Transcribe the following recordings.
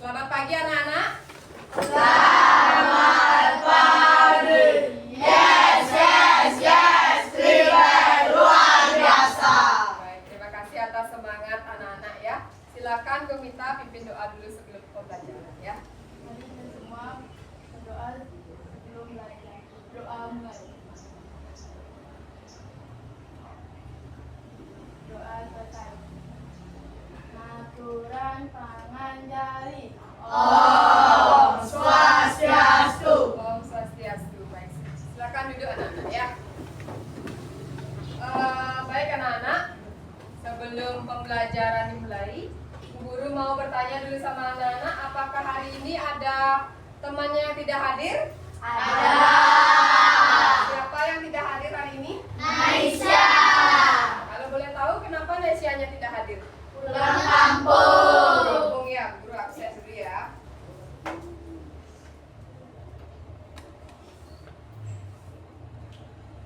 Selamat pagi anak-anak. Selamat pagi. Yes, luar biasa. Baik, terima kasih atas semangat anak-anak ya. Silakan Gue minta pimpin doa dulu sebelum pembelajaran ya. Mari kita semua berdoa sebelum belajar. Doa mulai. Doa selesai. Aturan pangan jari. Om Swastiastu. Om Swastiastu. Baik, silakan duduk anak-anak ya. Baik anak-anak, sebelum pembelajaran dimulai, Bu Guru mau bertanya dulu sama anak-anak, apakah hari ini ada temannya yang tidak hadir? Ada. Siapa yang tidak hadir hari ini? Aisyah. Kalau boleh tahu kenapa Aisyahnya tidak hadir? Pulang kampung. Kampung ya, Bu Guru absen dulu ya.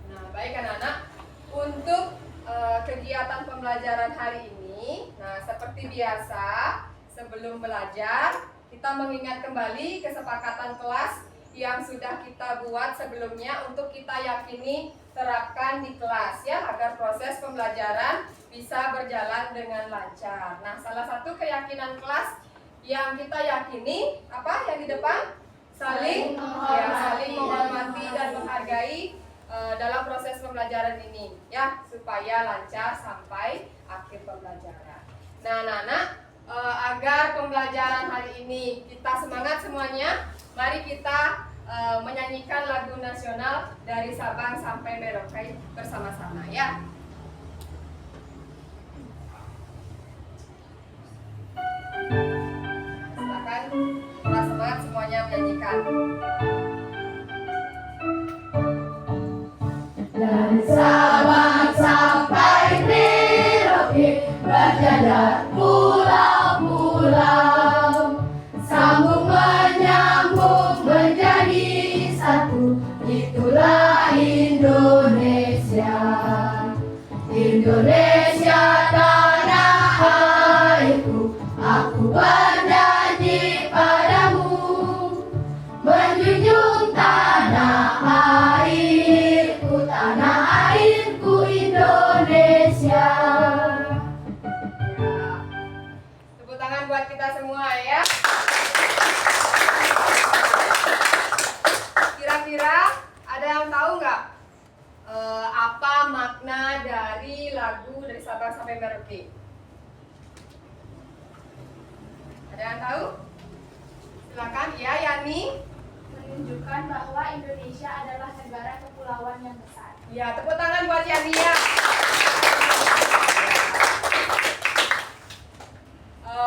Nah, baik anak-anak, untuk kegiatan pembelajaran hari ini, nah seperti biasa, sebelum belajar, kita mengingat kembali kesepakatan kelas yang sudah kita buat sebelumnya untuk kita yakini terapkan di kelas ya, agar proses pembelajaran bisa berjalan dengan lancar. Nah, salah satu keyakinan kelas yang kita yakini apa yang di depan? Saling menghormati dan menghargai dalam proses pembelajaran ini ya, supaya lancar sampai akhir pembelajaran. Nah, anak-anak, agar pembelajaran hari ini kita semangat semuanya, mari kita menyanyikan lagu nasional dari Sabang sampai Merauke bersama-sama ya. Silakan kelas semangat semuanya menyanyikan. Dari Sabang sampai Merauke berjajar pulau-pulau, sambung menyambung menjadi satu, itulah Indonesia. Indonesia tanah airku, aku berjanji padamu, menjunjung tanah airku, tanah airku Indonesia. Ya. Tepuk tangan buat kita semua ya. Kira-kira ada yang tahu nggak apa makna dari lagu dari Sabang sampai Merauke? Ada yang tahu? Silakan ya, Yani. Menunjukkan bahwa Indonesia adalah negara kepulauan yang besar. Ya, tepuk tangan buat Yani ya.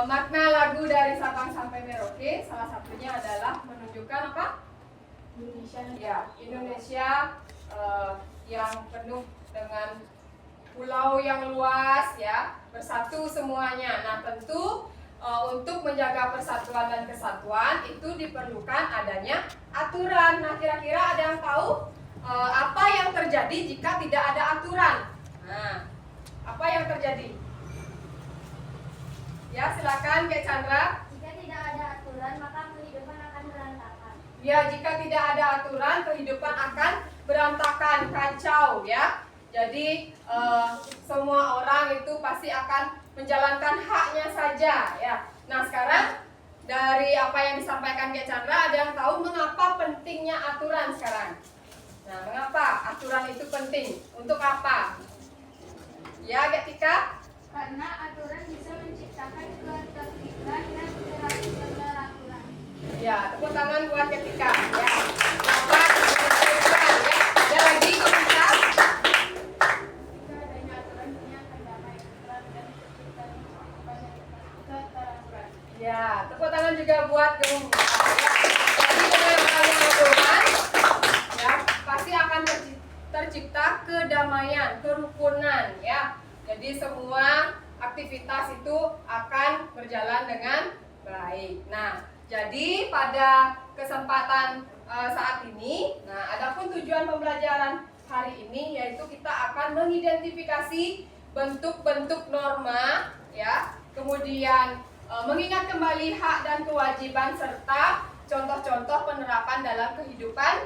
Makna lagu dari Sabang sampai Merauke salah satunya adalah menunjukkan apa? Indonesia Ya, Indonesia yang penuh dengan pulau yang luas ya, bersatu semuanya. Nah, tentu untuk menjaga persatuan dan kesatuan itu diperlukan adanya aturan. Nah, kira-kira ada yang tahu apa yang terjadi jika tidak ada aturan? Nah, apa yang terjadi? Ya, silakan Kak Chandra. Jika tidak ada aturan, maka kehidupan akan berantakan. Ya, jika tidak ada aturan, kehidupan akan berantakan, kacau ya. Jadi semua orang itu pasti akan menjalankan haknya saja ya. Nah, sekarang dari apa yang disampaikan Kak Chandra, ada yang tahu mengapa pentingnya aturan sekarang? Nah, mengapa aturan itu penting? Untuk apa? Ya, Kak Tika? Karena aturan bisa menciptakan ketertiban dan keteraturan. Ya, tepuk tangan buat Kak Tika ya. Kenapa? Ya. Ada lagi Kak Tika? Jika adanya aturan, dunia akan damai, terang, dan tercipta keteraturan. Ya, tepuk tangan juga buat Gemung. Ya. Jadi dengan adanya aturan, ya pasti akan tercipta kedamaian, kerukunan, ya. Jadi semua aktivitas itu akan berjalan dengan baik. Nah, jadi pada kesempatan saat ini, nah adapun tujuan pembelajaran hari ini yaitu kita akan mengidentifikasi bentuk-bentuk norma, ya, kemudian mengingat kembali hak dan kewajiban serta contoh-contoh penerapan dalam kehidupan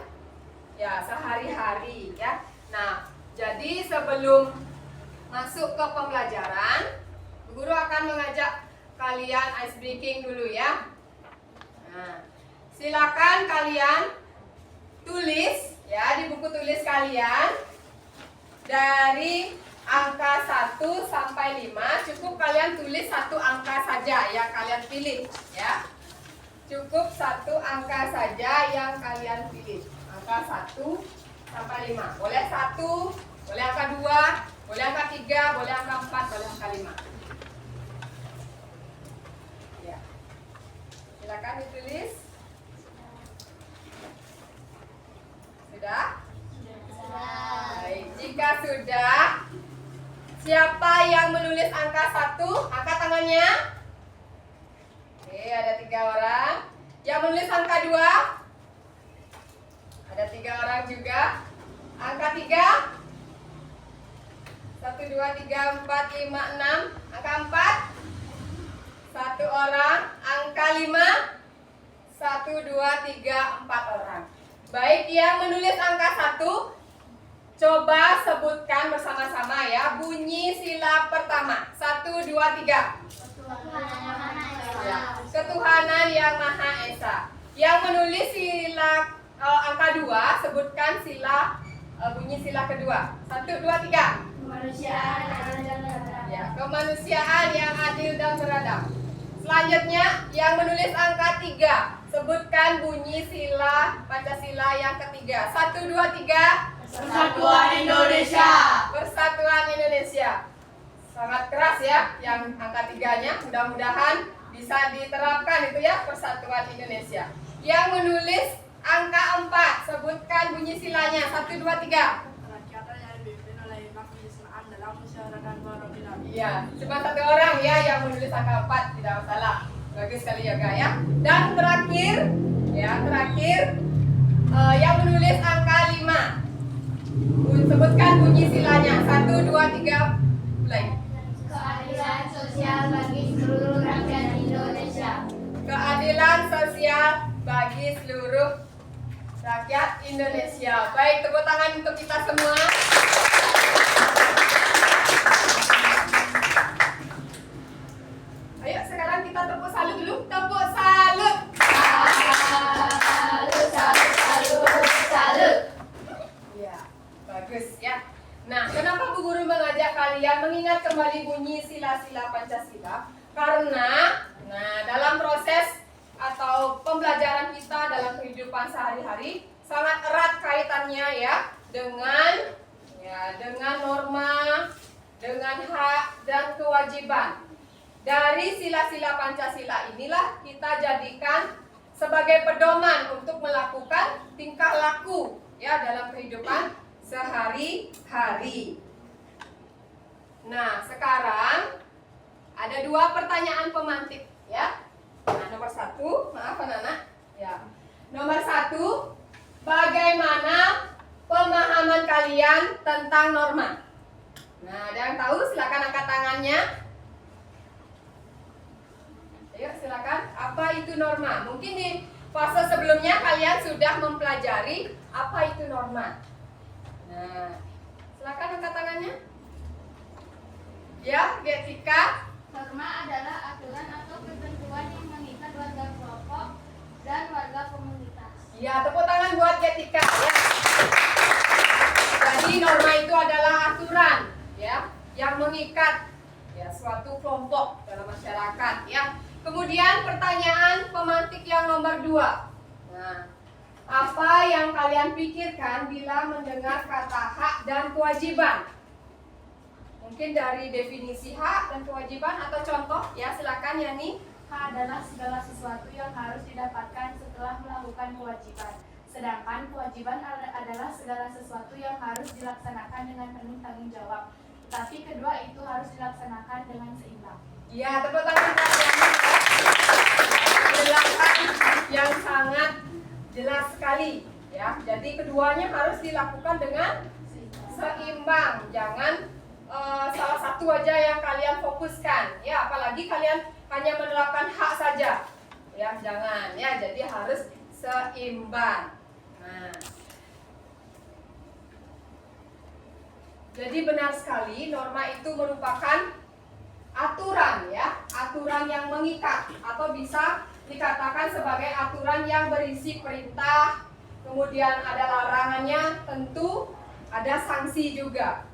ya sehari-hari ya. Nah, jadi sebelum masuk ke pembelajaran, guru akan mengajak kalian ice breaking dulu ya. Nah, silakan kalian tulis ya di buku tulis kalian dari angka 1 sampai 5, cukup kalian tulis satu angka saja yang kalian pilih ya. Cukup satu angka saja yang kalian pilih. Angka 1 sampai 5. Boleh 1, boleh angka 2, boleh angka 3, boleh angka 4, boleh angka 5. Ya. Silakan ditulis. Sudah? Baik, jika sudah, siapa yang menulis angka 1? Angkat tangannya. Oke, ada 3 orang. Yang menulis angka 2? Ada 3 orang juga. Angka 3? 1, 2, 3, 4, 5, 6. Angka 4? 1 orang. Angka 5? 1, 2, 3, 4 orang. Baik, yang menulis angka 1, coba sebutkan bersama-sama ya bunyi sila pertama. 1, 2, 3. Ya, Ketuhanan Yang Maha Esa. Yang menulis sila angka 2, sebutkan sila bunyi sila kedua. 1, 2, 3. Kemanusiaan yang adil dan beradab. Ya, kemanusiaan yang adil dan beradab. Selanjutnya, yang menulis angka 3, sebutkan bunyi sila Pancasila yang ketiga. 1, 2, 3. Persatuan Indonesia. Persatuan Indonesia. Sangat keras ya yang angka 3-nya. Mudah-mudahan bisa diterapkan itu ya, Persatuan Indonesia. Yang menulis angka 4, sebutkan bunyi silanya. 1, 2, 3. Kerakyatan yang dipimpin oleh kemajemukan dalam musyawarah mufakat. Iya, cuma 1 orang ya yang menulis angka 4, tidak masalah. Bagus sekali ya Kak ya. Dan terakhir yang menulis angka 5. Sebutkan bunyi silanya. 1, 2, 3. Mulai. Keadilan sosial bagi seluruh rakyat Indonesia. Keadilan sosial bagi seluruh rakyat Indonesia. Baik, tepuk tangan untuk kita semua. Ayo sekarang kita tepuk salut dulu. Tepuk salut. Salut. Ya, bagus ya. Nah, kenapa Bu Guru mengajak kalian mengingat kembali bunyi sila-sila Pancasila? Karena dalam proses atau pembelajaran kita dalam kehidupan sehari-hari sangat erat kaitannya ya dengan norma, dengan hak dan kewajiban. Dari sila-sila Pancasila inilah kita jadikan sebagai pedoman untuk melakukan tingkah laku ya dalam kehidupan sehari-hari. Nah, sekarang ada 2 pertanyaan pemantik ya. Nah, nomor 1, maaf anak-anak. Ya. Nomor 1, bagaimana pemahaman kalian tentang norma? Nah, ada yang tahu? Silakan angkat tangannya. Ayo, silakan. Apa itu norma? Mungkin di fase sebelumnya kalian sudah mempelajari apa itu norma. Nah, silakan angkat tangannya. Ya, Getika. Norma adalah aturan atau ketentuan yang mengikat warga kelompok dan warga komunitas. Ya, tepuk tangan buat Getika ya. Jadi norma itu adalah aturan ya yang mengikat ya suatu kelompok dalam masyarakat ya. Kemudian pertanyaan pemantik yang nomor 2. Nah, apa yang kalian pikirkan bila mendengar kata hak dan kewajiban? Mungkin dari definisi hak dan kewajiban atau contoh ya, silakan Yani. Hak adalah segala sesuatu yang harus didapatkan setelah melakukan kewajiban. Sedangkan kewajiban adalah segala sesuatu yang harus dilaksanakan dengan penuh tanggung jawab. Tetapi kedua itu harus dilaksanakan dengan seimbang. Ya, tepuk tangan buat Yani. Penjelasan yang sangat jelas sekali ya. Jadi keduanya harus dilakukan dengan seimbang. Jangan salah satu aja yang kalian fokuskan ya, apalagi kalian hanya menerapkan hak saja ya, jangan ya, jadi harus seimbang. Nah, jadi benar sekali norma itu merupakan aturan ya, aturan yang mengikat atau bisa dikatakan sebagai aturan yang berisi perintah, kemudian ada larangannya, tentu ada sanksi juga.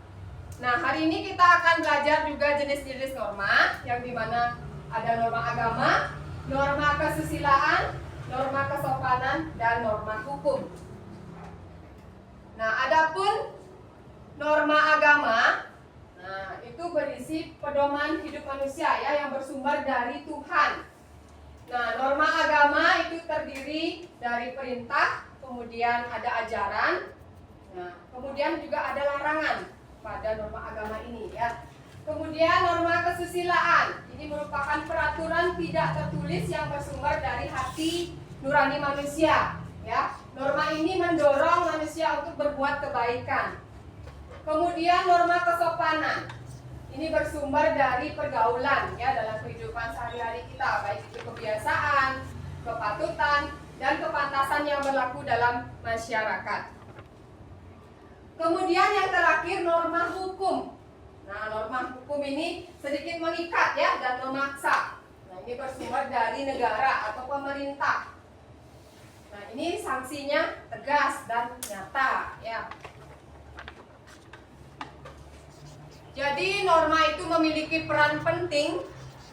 Nah, hari ini kita akan belajar juga jenis-jenis norma, yang dimana ada norma agama, norma kesusilaan, norma kesopanan, dan norma hukum. Nah, adapun norma agama, nah itu berisi pedoman hidup manusia ya, yang bersumber dari Tuhan. Nah, norma agama itu terdiri dari perintah, kemudian ada ajaran, nah kemudian juga ada larangan pada norma agama ini ya. Kemudian norma kesusilaan, ini merupakan peraturan tidak tertulis yang bersumber dari hati nurani manusia ya. Norma ini mendorong manusia untuk berbuat kebaikan. Kemudian norma kesopanan, ini bersumber dari pergaulan ya, dalam kehidupan sehari-hari kita, baik itu kebiasaan, kepatutan, dan kepantasan yang berlaku dalam masyarakat. Kemudian yang terakhir norma hukum. Nah, norma hukum ini sedikit mengikat ya dan memaksa. Nah, ini bersumber dari negara atau pemerintah. Nah, ini sanksinya tegas dan nyata ya. Jadi norma itu memiliki peran penting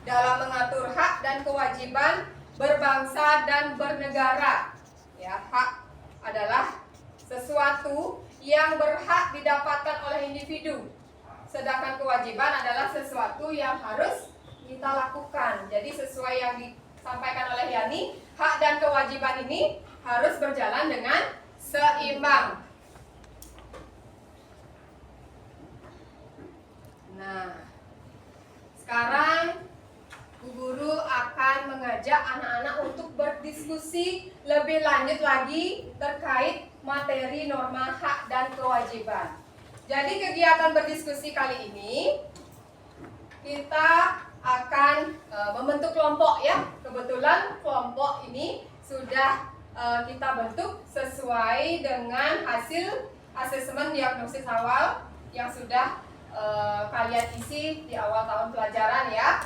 dalam mengatur hak dan kewajiban berbangsa dan bernegara. Ya, hak adalah sesuatu yang berhak didapatkan oleh individu, sedangkan kewajiban adalah sesuatu yang harus kita lakukan. Jadi sesuai yang disampaikan oleh Yani, hak dan kewajiban ini harus berjalan dengan seimbang. Nah, sekarang Bu Guru akan mengajak anak-anak untuk berdiskusi lebih lanjut lagi terkait materi norma hak dan kewajiban. Jadi kegiatan berdiskusi kali ini kita akan membentuk kelompok ya. Kebetulan kelompok ini sudah kita bentuk sesuai dengan hasil asesmen diagnosis awal yang sudah kalian isi di awal tahun pelajaran ya.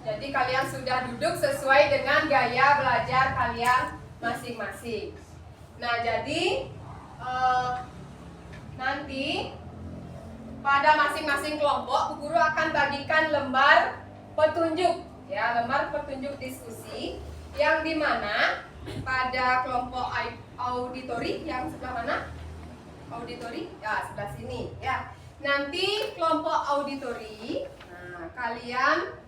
Jadi kalian sudah duduk sesuai dengan gaya belajar kalian masing-masing. Nah, jadi nanti pada masing-masing kelompok Bu Guru akan bagikan lembar petunjuk ya, lembar petunjuk diskusi yang dimana pada kelompok auditori yang sebelah mana? Auditori ya, sebelah sini ya. Nanti kelompok auditori, nah kalian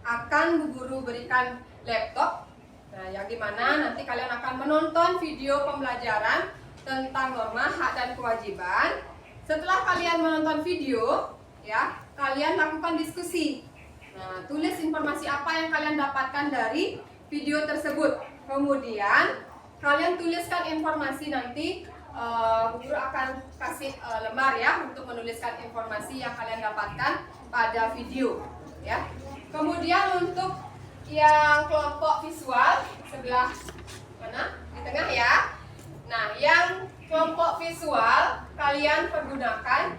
akan Bu Guru berikan laptop, nah yang dimana nanti kalian akan menonton video pembelajaran tentang norma hak dan kewajiban. Setelah kalian menonton video, ya kalian lakukan diskusi. Nah, tulis informasi apa yang kalian dapatkan dari video tersebut. Kemudian kalian tuliskan informasi nanti. Bu Guru akan kasih lembar ya untuk menuliskan informasi yang kalian dapatkan pada video ya. Kemudian untuk yang kelompok visual sebelah mana? Di tengah ya. Nah, yang kelompok visual kalian pergunakan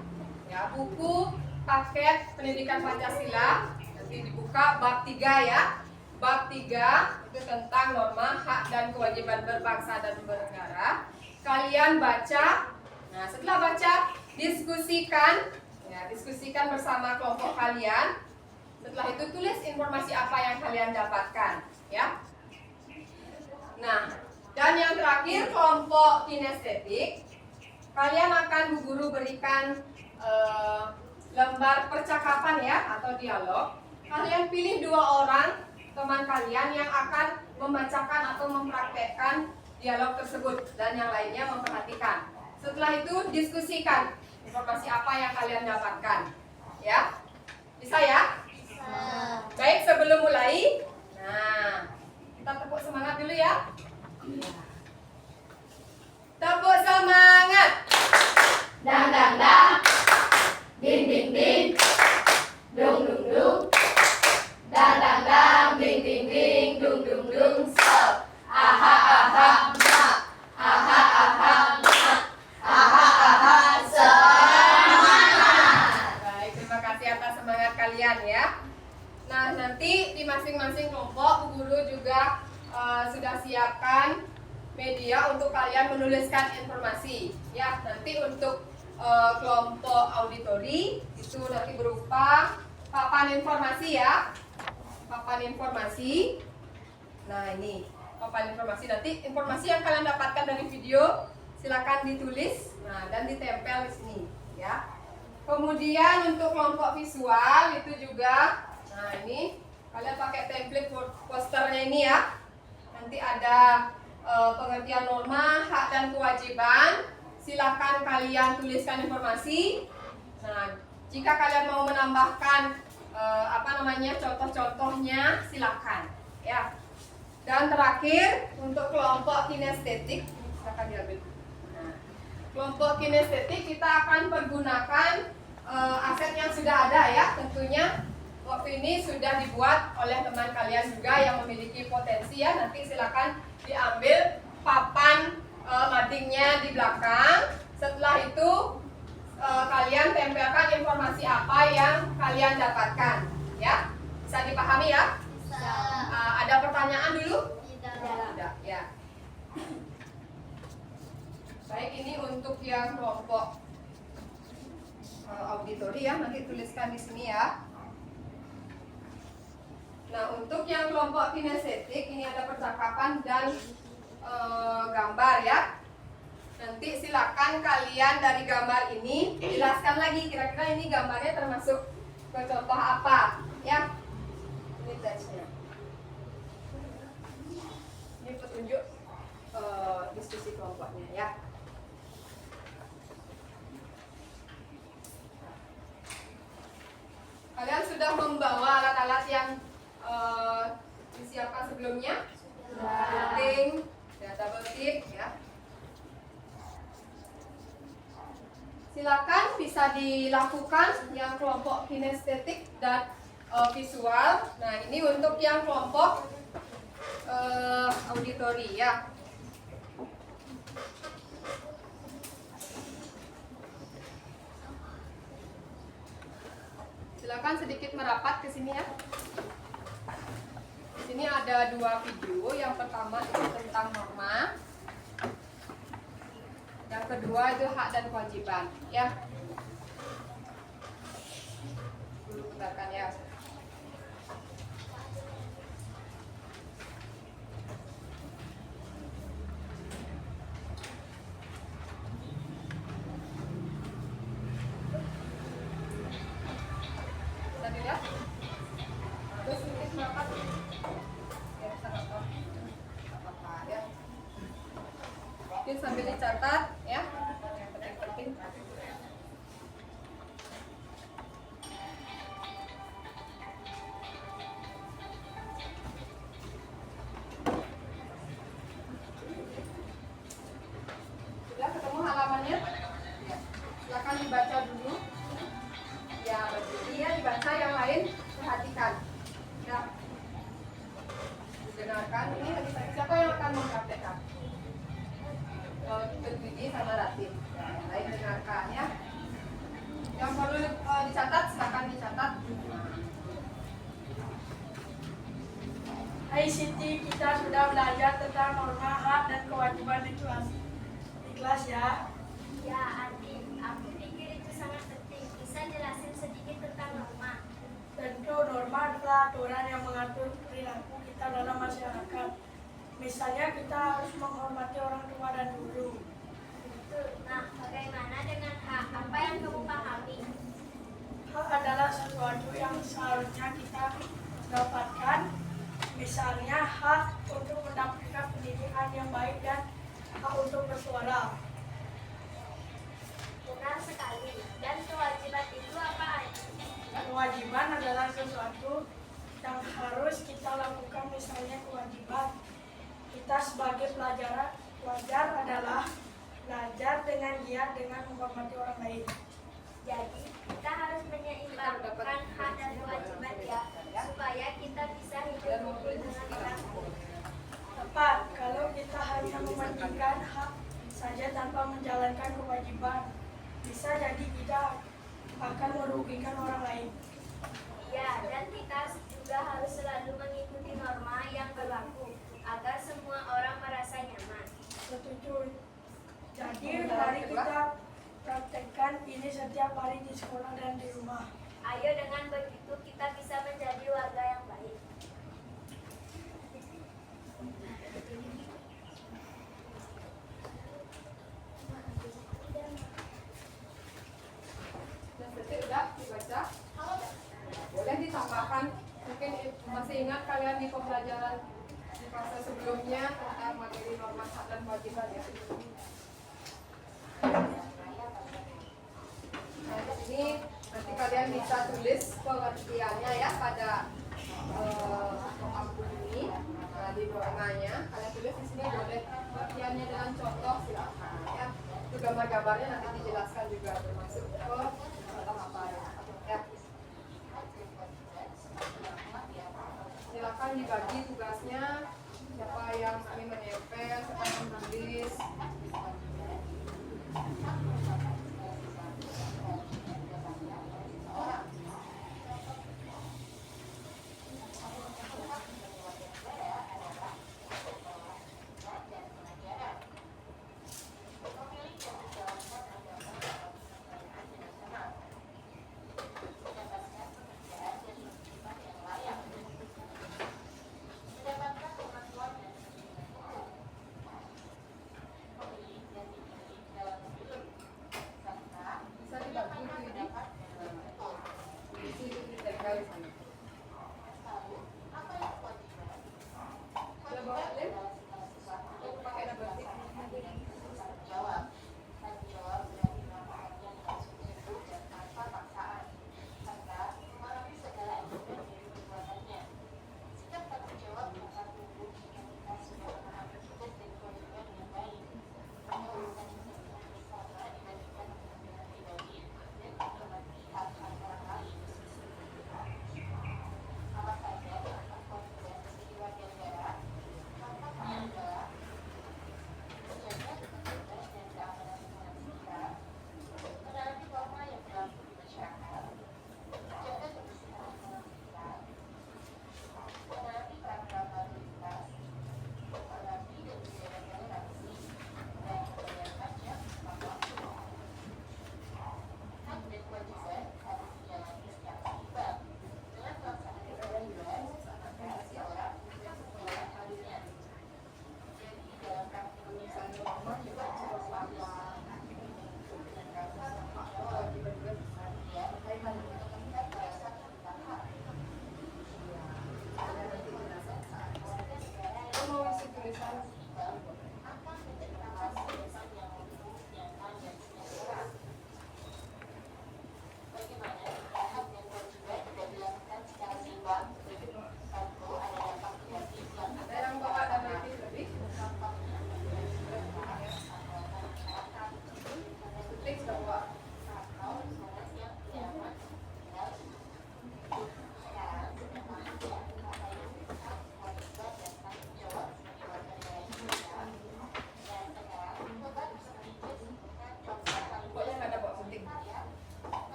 ya buku paket pendidikan Pancasila, nanti dibuka bab 3 ya. Bab 3 itu tentang norma hak dan kewajiban berbangsa dan bernegara. Kalian baca. Nah, setelah baca, diskusikan ya, diskusikan bersama kelompok kalian. Setelah itu tulis informasi apa yang kalian dapatkan ya. Nah, dan yang terakhir kelompok kinestetik, kalian akan Bu Guru berikan lembar percakapan ya atau dialog. Kalian pilih 2 orang teman kalian yang akan membacakan atau mempraktekkan dialog tersebut dan yang lainnya memperhatikan. Setelah itu diskusikan informasi apa yang kalian dapatkan ya. Bisa ya? Baik, sebelum mulai, nah kita tepuk semangat dulu ya. Tepuk semangat. Dang dang dang. Din din ding ding, dung dung dung, dang dang dang, ding ding ding, dung dung dung, stop. Aha aha ma, aha aha ma, aha aha semangat. Baik, terima kasih atas semangat kalian ya. Nah, nanti di masing-masing kelompok Bu Guru juga sudah siapkan media untuk kalian menuliskan informasi. Ya, nanti untuk kelompok auditori itu nanti berupa papan informasi ya. Papan informasi. Nah, ini papan informasi, nanti informasi yang kalian dapatkan dari video silakan ditulis dan ditempel di sini ya. Kemudian untuk kelompok visual itu juga, nah ini kalian pakai template posternya ini ya. Nanti ada pengertian norma, hak dan kewajiban. Silakan kalian tuliskan informasi. Nah, jika kalian mau menambahkan contoh-contohnya silakan ya. Dan terakhir untuk kelompok kinestetik, silakan diambil. Nah, kelompok kinestetik kita akan pergunakan aset yang sudah ada ya. Tentunya waktu ini sudah dibuat oleh teman kalian juga yang memiliki potensi ya. Nanti silakan diambil papan madingnya di belakang. Setelah itu kalian tempelkan informasi apa yang kalian dapatkan ya. Bisa dipahami ya? Ada pertanyaan dulu? Tidak ya. Baik, ini untuk yang kelompok auditori ya, nanti tuliskan di sini ya. Nah, untuk yang kelompok kinestetik ini ada percakapan dan gambar ya. Nanti silakan kalian dari gambar ini jelaskan lagi kira-kira ini gambarnya termasuk ke contoh apa ya. Ini teksnya. Ini petunjuk diskusi kelompoknya ya. Kalian sudah membawa alat-alat yang disiapkan sebelumnya? Gunting, double tip ya. Silakan bisa dilakukan yang kelompok kinestetik dan visual. Nah, ini untuk yang kelompok auditori ya. Silakan sedikit merapat ke sini ya. Di sini ada dua video. Yang pertama itu tentang norma. Yang kedua itu hak dan kewajiban ya. Dulu putarkan ya. Bisa dilihat? Terus sedikit merapat. Ya, bisa nonton. Apa-apa ya. Mungkin sambil dicatat ya, yang penting-penting. Sudah ketemu halamannya? Ya. Silakan dibaca dulu. Ya, berdiri ya, dibaca, yang lain perhatikan. Ya. Didengarkan. Ini lagi siapa yang akan mempraktekkan? Berdiri sama Ratif. Yang lain dengarkan ya. Yang perlu dicatat silakan dicatat. Hai Siti, kita sudah belajar tentang norma, hak, dan kewajiban di kelas ya. Ya, Adi, aku pikir itu sangat penting. Bisa jelasin sedikit tentang norma? Tentu norma adalah aturan yang mengatur perilaku kita dalam masyarakat. Misalnya kita harus menghormati orang tua dan guru. Betul. Nah, bagaimana dengan hak? Apa yang kamu pahami? Hak adalah sesuatu yang seharusnya kita dapatkan. Misalnya hak untuk mendapatkan pendidikan yang baik dan hak untuk bersuara. Benar sekali. Dan kewajiban itu apa? Kewajiban adalah sesuatu yang harus kita lakukan, misalnya kewajiban kita sebagai pelajar adalah belajar dengan giat dengan menghormati orang lain. Jadi kita harus menyeimbangkan hak dan kewajiban ya, supaya kita bisa hidup rukun dengan orang. Tepat, kalau kita hanya mementingkan hak saja tanpa menjalankan kewajiban, bisa jadi kita akan merugikan orang lain. Ya, dan kita juga harus selalu mengikuti norma yang berlaku agar semua orang merasa nyaman. Setuju. Jadi mari kita praktekkan ini setiap hari di sekolah dan di rumah. Ayo dengan begitu kita bisa menjadi warga yang baik. Dan detik udah dibaca. Boleh ditambahkan, mungkin masih ingat kalian di pembelajaran di fase sebelumnya tentang materi norma hak dan kewajiban ya. Nah di sini nanti kalian bisa tulis pengertiannya ya pada ampun ini. Nah di normanya kalian tulis di sini boleh pengertiannya dengan contoh silakan ya. Itu gambar-gambarnya nanti dijelaskan juga termasuk ke contoh apa ya. Silakan dibagi tugasnya, siapa yang kami menempel, siapa yang menulis. Bisa dibagi ini. Isi itu ditempel di sana. Ada bawa lem? Atau pakai double tick?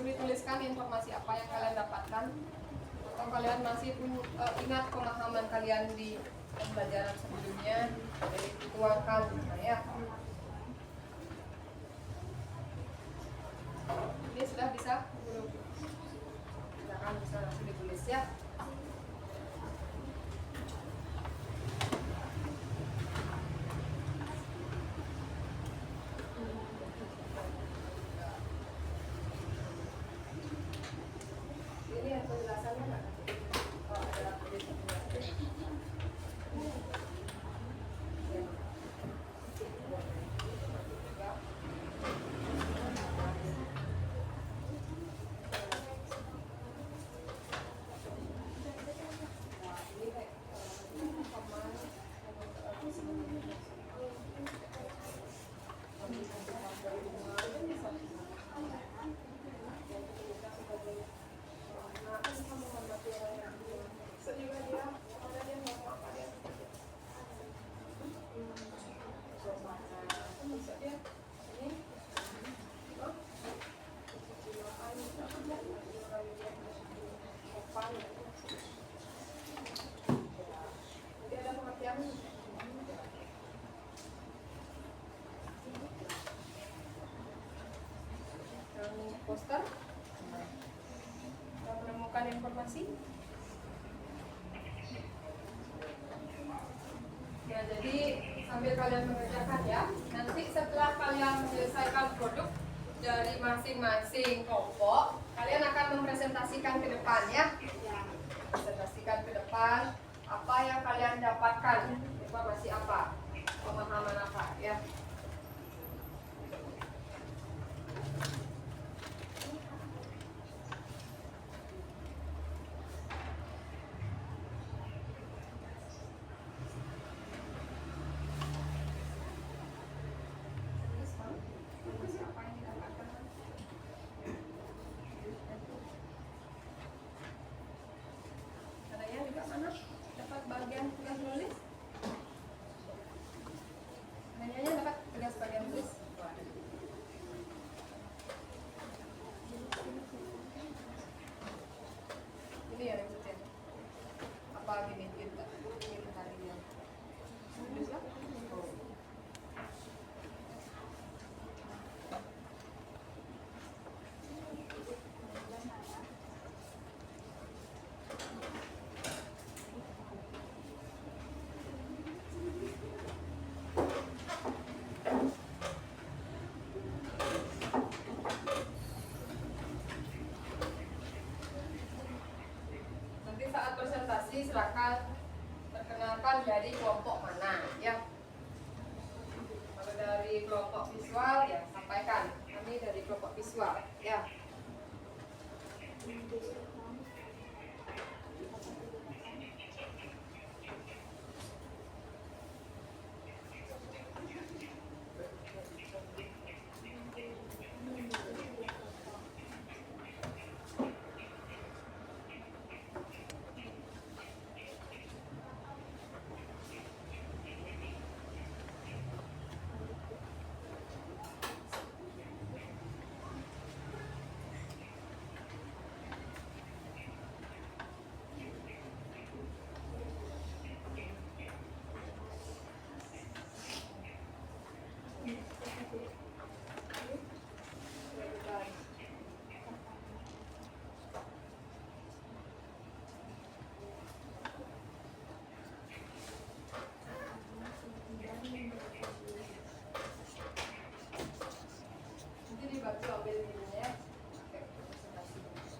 Dituliskan informasi apa yang kalian dapatkan atau kalian masih ingat pemahaman kalian di pembelajaran sebelumnya, jadi dituangkan ya. Ini sudah bisa belum? Silakan bisa langsung ditulis ya. Penjelasannya nggak? Oh, ada poster. Sudah menemukan informasi? Ya, jadi sambil kalian mengerjakan ya. Nanti setelah kalian menyelesaikan produk dari masing-masing kelompok, kalian akan mempresentasikan ke depan ya. Presentasikan ke depan apa yang kalian dapatkan, informasi apa, pemahaman apa ya. Adanya juga mana? Dapat bagian tugas menulis? Adanya dapat tugas bagian tulis? Ini ya ributnya. Apa gini kita? Ini harian. Tulis lah. Oh. Nanti saat presentasi silakan perkenalkan dari kelompok mana ya. Kalau dari kelompok visual ya sampaikan kami dari kelompok visual ya. Nanti dibantu ambil ininya ya. Oke, presentasi.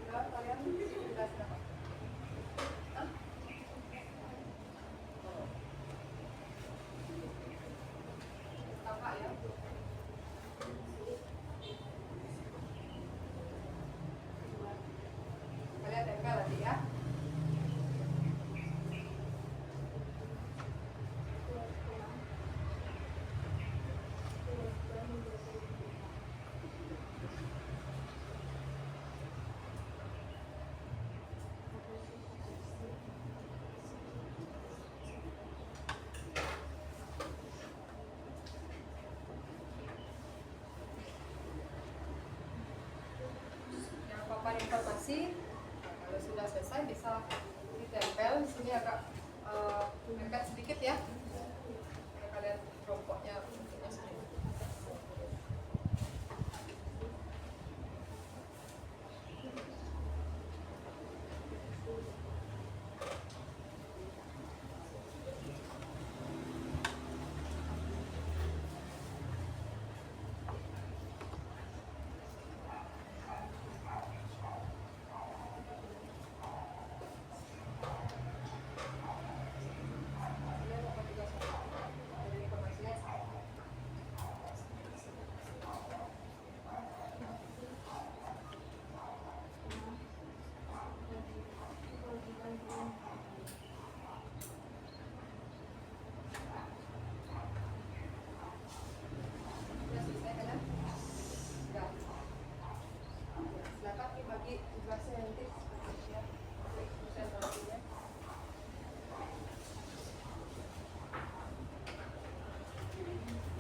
Sudah kalian sudah dapat? Hah? Oh. Tampak ya. Kalian tempel nanti ya. Yang papan informasi, nah, kalau sudah selesai bisa ditempel di sini agak dekat sedikit ya. Kalian kelompoknya bentuknya seperti ini. Kalian dapat tugas Silakan dibagi tugasnya nanti ya, presentasinya.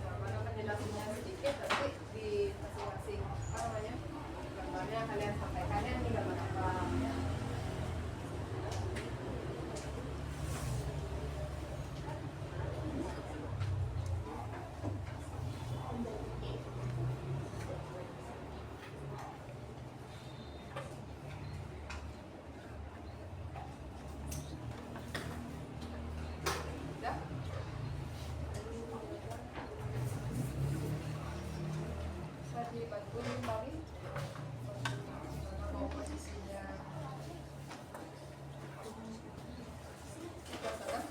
Nah, mana penjelasannya sedikit nanti di masing-masing apa namanya gambarnya kalian sampaikan ya, ini gambar apa ya. Udah? Bisa dibantu kembali mau posisinya kita sana.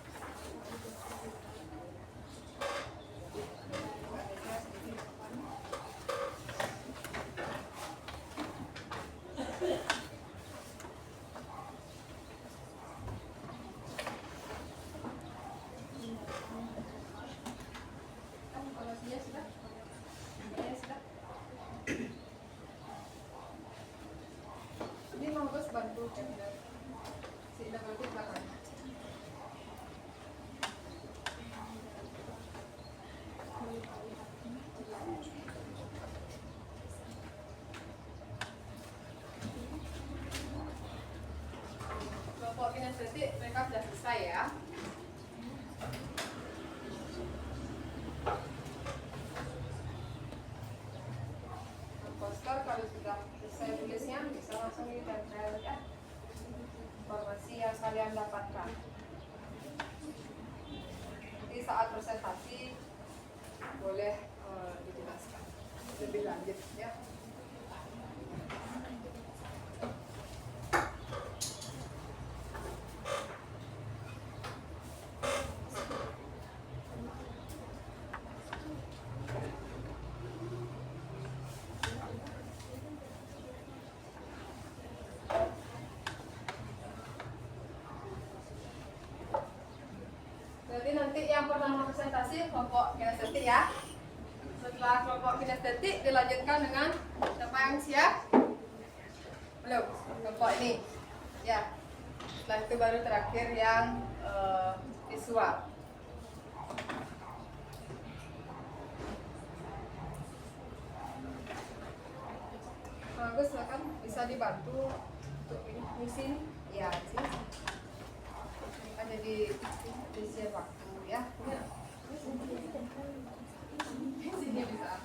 Adanya sedikit depan. Informasinya sudah? Ya, sudah. Ini mau bos bantu kan? Si double tip belakang. Kelompok kinestetik mereka sudah selesai ya. Poster kalau sudah selesai tulisnya bisa langsung ditempel ya informasi yang kalian dapatkan. Nanti saat presentasi boleh dijelaskan lebih lanjut ya. Jadi nanti yang pertama presentasi kelompok kinestetik ya. Setelah kelompok kinestetik dilanjutkan dengan siapa yang siap? Belum, kelompok ini. Ya. Setelah itu baru terakhir yang visual. Bagus, silakan bisa dibantu untuk ini misi ini. Ya, di sini. Ada di share waktu ya. Sini bisa.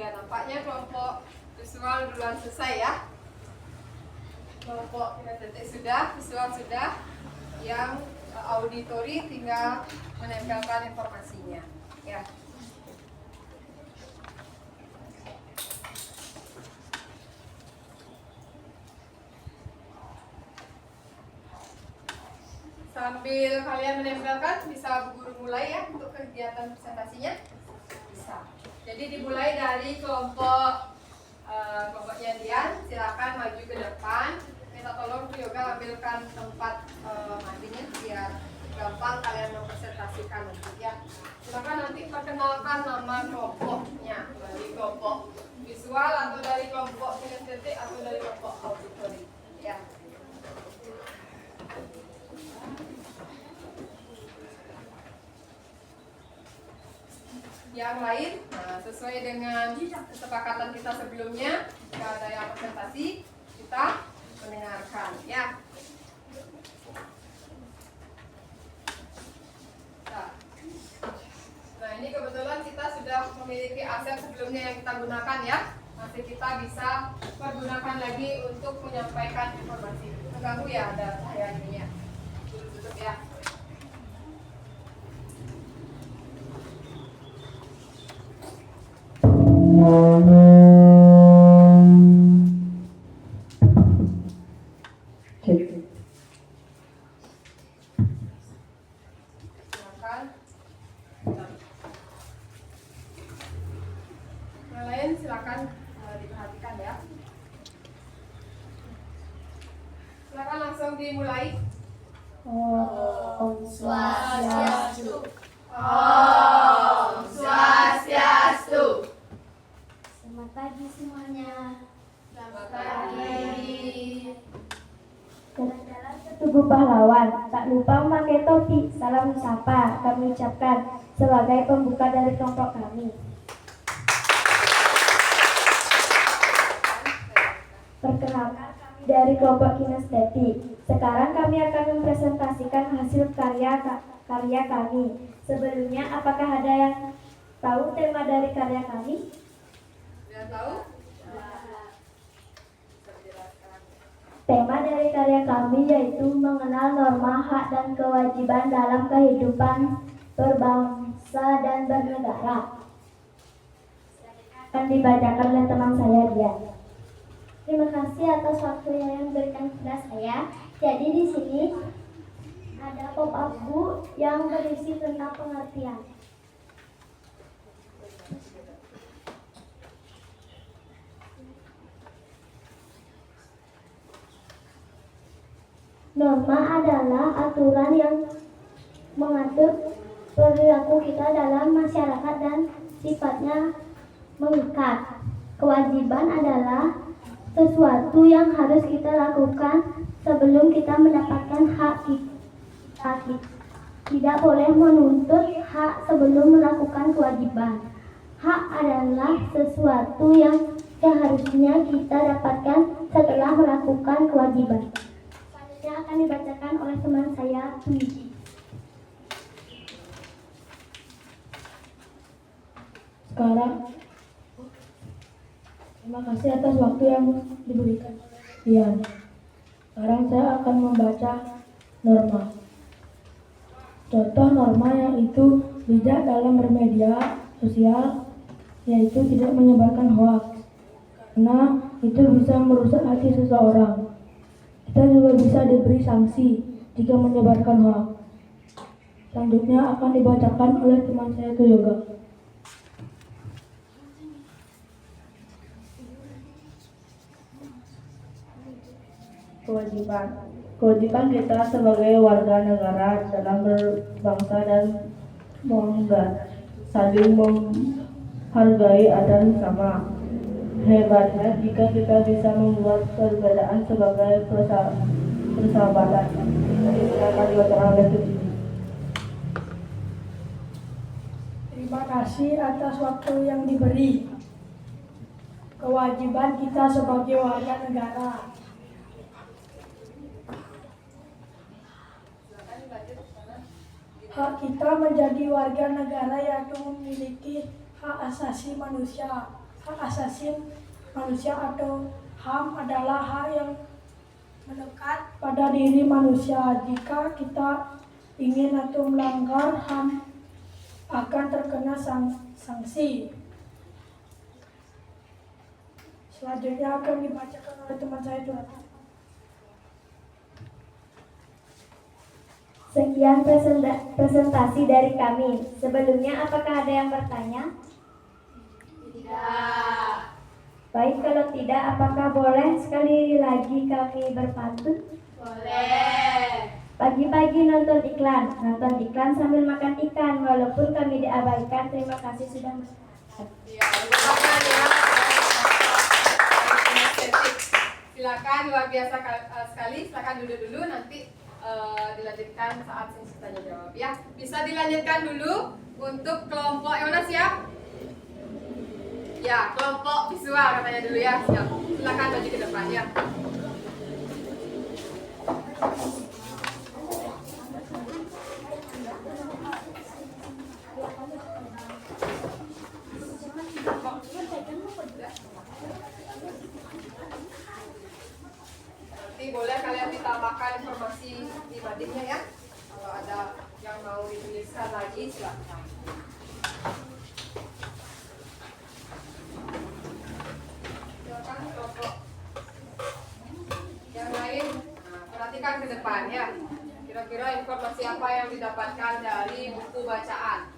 Ya, nampaknya kelompok visual duluan selesai ya. Kelompok kinestetik sudah, visual sudah. Yang auditori tinggal menempelkan informasinya. Ya. Sambil kalian menempelkan, bisa Bu Guru mulai ya untuk kegiatan presentasinya. Bisa. Jadi dimulai dari kelompoknya Dian, silakan maju ke depan. Minta tolong Bu Yoga ambilkan tempat mandinya biar gampang kalian mempresentasikan nanti ya. Silakan nanti perkenalkan nama kelompoknya, dari kelompok visual atau dari kelompok kinestetik atau dari kelompok auditori. Ya. Yang lain, nah, sesuai dengan kesepakatan kita sebelumnya, jika ada yang presentasi, kita mendengarkan ya. Nah, ini kebetulan kita sudah memiliki aset sebelumnya yang kita gunakan ya. Nanti kita bisa pergunakan lagi untuk menyampaikan informasi. Terganggu ya ada saya ini ya. Tutup ya. Silakan. Yang lain silakan diperhatikan ya. Silakan langsung dimulai. Om Swastiastu. Om Swastiastu. Selamat pagi semuanya. Selamat pagi. Jalan-jalan ke Tugu Pahlawan, tak lupa memakai topi. Salam sapa kami ucapkan sebagai pembuka dari kelompok kami. Perkenalkan, kami dari kelompok kinestetik. Sekarang kami akan mempresentasikan hasil karya kami. Sebelumnya, apakah ada yang tahu tema dari karya kami? Sudah tahu? Tema dari karya kami yaitu mengenal norma hak dan kewajiban dalam kehidupan berbangsa dan bernegara. Akan dibacakan oleh teman saya Dian. Terima kasih atas waktu yang diberikan kepada saya. Jadi di sini ada pop-up buku yang berisi tentang pengertian. Norma adalah aturan yang mengatur perilaku kita dalam masyarakat dan sifatnya mengikat. Kewajiban adalah sesuatu yang harus kita lakukan sebelum kita mendapatkan hak kita. Tidak boleh menuntut hak sebelum melakukan kewajiban. Hak adalah sesuatu yang seharusnya kita dapatkan setelah melakukan kewajiban. Selanjutnya akan dibacakan oleh teman saya, Twiji. Sekarang, terima kasih atas waktu yang diberikan. Iya. Sekarang saya akan membaca norma. Contoh norma yaitu bijak dalam bermedia sosial, yaitu tidak menyebarkan hoaks, karena itu bisa merusak hati seseorang. Kita juga bisa diberi sanksi jika menyebarkan hoaks. Selanjutnya akan dibacakan oleh teman saya itu juga. Kewajiban kita sebagai warga negara dalam berbangsa dan saling menghargai dan sama. Hebatnya jika kita bisa membuat perbedaan sebagai persahabatan. Silakan dibacakan oleh Tuti. Terima kasih atas waktu yang diberi. Kewajiban kita sebagai warga negara. Hak kita menjadi warga negara yaitu memiliki hak asasi manusia hak asasi manusia atau HAM adalah hak yang melekat pada diri manusia. Jika kita ingin atau melanggar HAM akan terkena sanksi. Selanjutnya akan dibacakan oleh teman saya Jonathan. Sekian presentasi dari kami. Sebelumnya, apakah ada yang bertanya? Tidak. Baik, kalau tidak, apakah boleh sekali lagi kami berpantun? Boleh. Pagi-pagi nonton iklan sambil makan ikan, walaupun kami diabaikan. Terima kasih sudah menonton. Ya, lupakan ya. Silakan, luar biasa sekali. Silakan duduk dulu, nanti dilanjutkan saat sesi tanya jawab ya. Bisa dilanjutkan dulu untuk kelompok yang mana, siap? Ya, kelompok visual katanya dulu ya, siap. Silakan maju ke depan ya. Nanti boleh kalian ditambahkan informasi di madingnya ya. Kalau ada yang mau dituliskan lagi, silakan. Silakan kelompok yang lain. Nah, perhatikan ke depan ya. Kira-kira informasi apa yang didapatkan dari buku bacaan?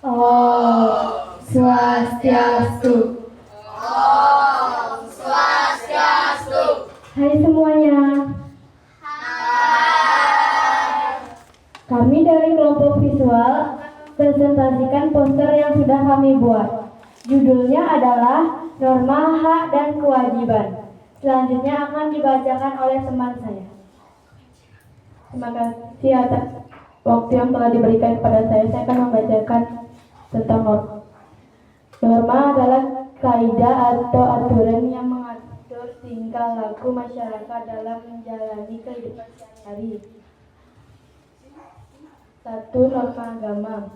Om Swastiastu. Om Swastiastu. Hai semuanya. Kami dari kelompok visual presentasikan poster yang sudah kami buat. Judulnya adalah Norma Hak dan Kewajiban. Selanjutnya akan dibacakan oleh teman saya. Terima kasih atas waktu yang telah diberikan kepada saya. Saya akan membacakan tentang norma. Norma adalah kaidah atau aturan yang mengatur tingkah laku masyarakat dalam menjalani kehidupan sehari-hari. 1. Norma agama.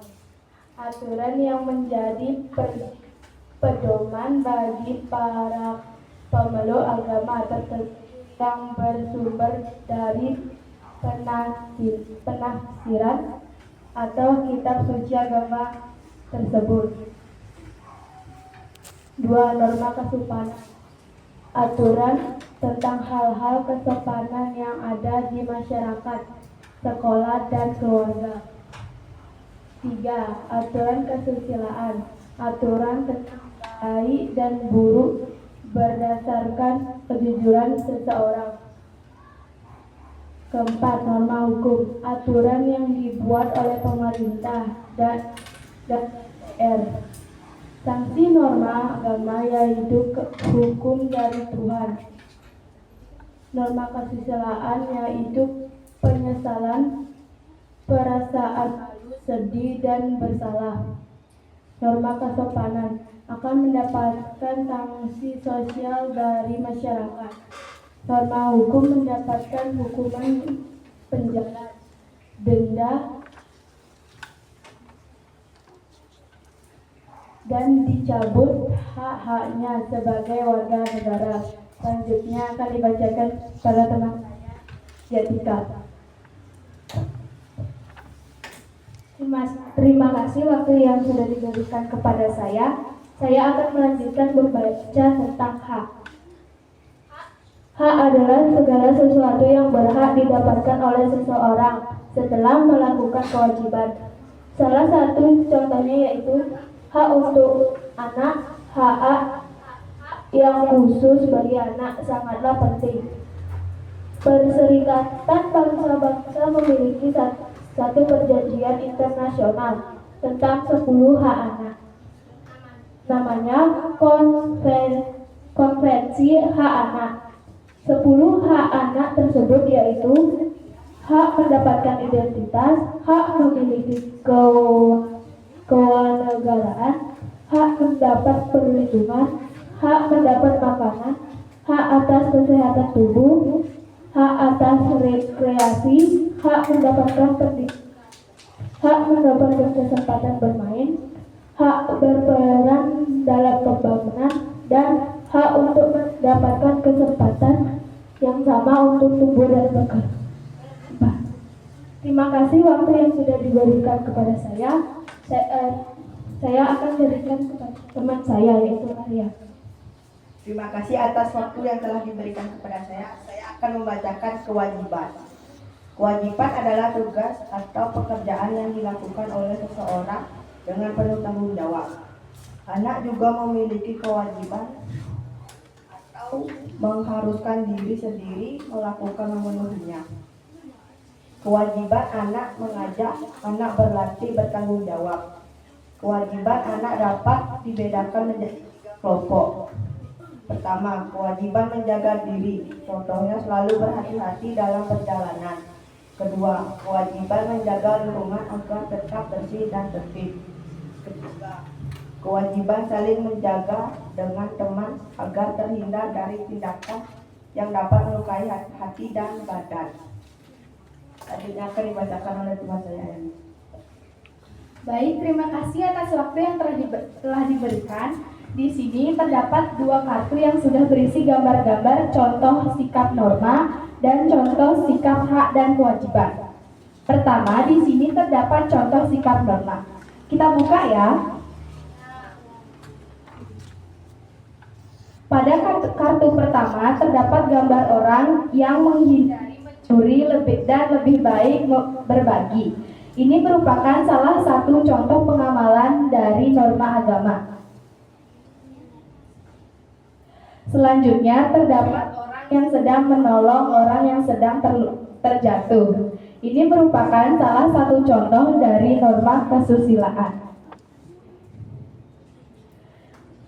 Aturan yang menjadi pedoman bagi para pemeluk agama tertentu yang bersumber dari penafsiran atau kitab suci agama tersebut. 2. Norma kesopanan. Aturan tentang hal-hal kesopanan yang ada di masyarakat, sekolah, dan keluarga. 3. Aturan kesusilaan. Aturan tentang baik dan buruk berdasarkan kejujuran seseorang. 4. Norma hukum. Aturan yang dibuat oleh pemerintah dan DPR. Sanksi norma agama yaitu hukum dari Tuhan. Norma kesusilaan yaitu penyesalan, perasaan malu, sedih, dan bersalah. Norma kesopanan akan mendapatkan sanksi sosial dari masyarakat. Norma hukum mendapatkan hukuman penjara, denda, dan dicabut hak-haknya sebagai warga negara. Selanjutnya akan dibacakan pada teman saya, Yatika. Terima kasih waktu yang sudah diberikan kepada saya. Saya akan melanjutkan membaca tentang hak. Hak adalah segala sesuatu yang berhak didapatkan oleh seseorang setelah melakukan kewajiban. Salah satu contohnya yaitu hak untuk anak. Hak yang khusus bagi anak sangatlah penting. Perserikatan Bangsa-Bangsa memiliki satu perjanjian internasional tentang 10 hak anak. Namanya Konvensi Hak Anak. 10 hak anak tersebut yaitu hak mendapatkan identitas, hak memiliki kewarganegaraan, hak mendapat perlindungan, hak mendapat makanan, hak atas kesehatan tubuh, hak atas rekreasi, hak mendapatkan pendidikan. hak mendapatkan kesempatan bermain, hak berperan dalam pembangunan, dan hak untuk mendapatkan kesempatan yang sama untuk tumbuh dan berkembang. Terima kasih waktu yang sudah diberikan kepada saya. Saya akan berikan kepada teman saya, yaitu Arya. Terima kasih atas waktu yang telah diberikan kepada saya. Saya akan membacakan kewajiban. Kewajiban adalah tugas atau pekerjaan yang dilakukan oleh seseorang dengan penuh tanggung jawab. Anak juga memiliki kewajiban atau mengharuskan diri sendiri melakukan memenuhinya. Kewajiban anak mengajak anak berlatih bertanggung jawab. Kewajiban anak dapat dibedakan menjadi 3 kelompok. Pertama, kewajiban menjaga diri, contohnya selalu berhati-hati dalam perjalanan. Kedua, kewajiban menjaga lingkungan agar tetap bersih dan tertib. Ketiga, kewajiban saling menjaga dengan teman agar terhindar dari tindakan yang dapat melukai hati dan badan. Selanjutnya akan dibacakan oleh teman saya ini. Baik, terima kasih atas waktu yang telah diberikan. Di sini terdapat 2 kartu yang sudah berisi gambar-gambar contoh sikap norma dan contoh sikap hak dan kewajiban. Pertama, di sini terdapat contoh sikap norma. Kita buka ya. Pada kartu pertama terdapat gambar orang yang menghindari mencuri dan lebih baik berbagi. Ini merupakan salah satu contoh pengamalan dari norma agama. Selanjutnya terdapat orang yang sedang menolong orang yang sedang terjatuh. Ini merupakan salah satu contoh dari norma kesusilaan.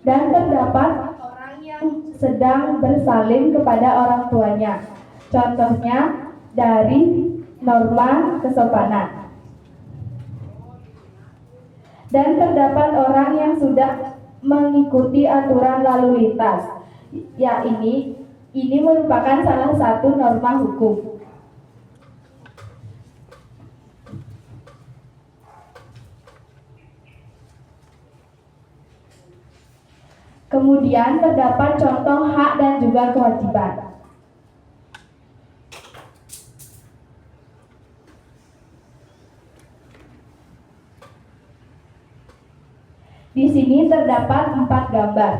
Dan terdapat orang yang sedang bersalin kepada orang tuanya. Contohnya dari norma kesopanan. Dan terdapat orang yang sudah mengikuti aturan lalu lintas. Ya, ini merupakan salah satu norma hukum. Kemudian terdapat contoh hak dan juga kewajiban. Di sini terdapat 4 gambar.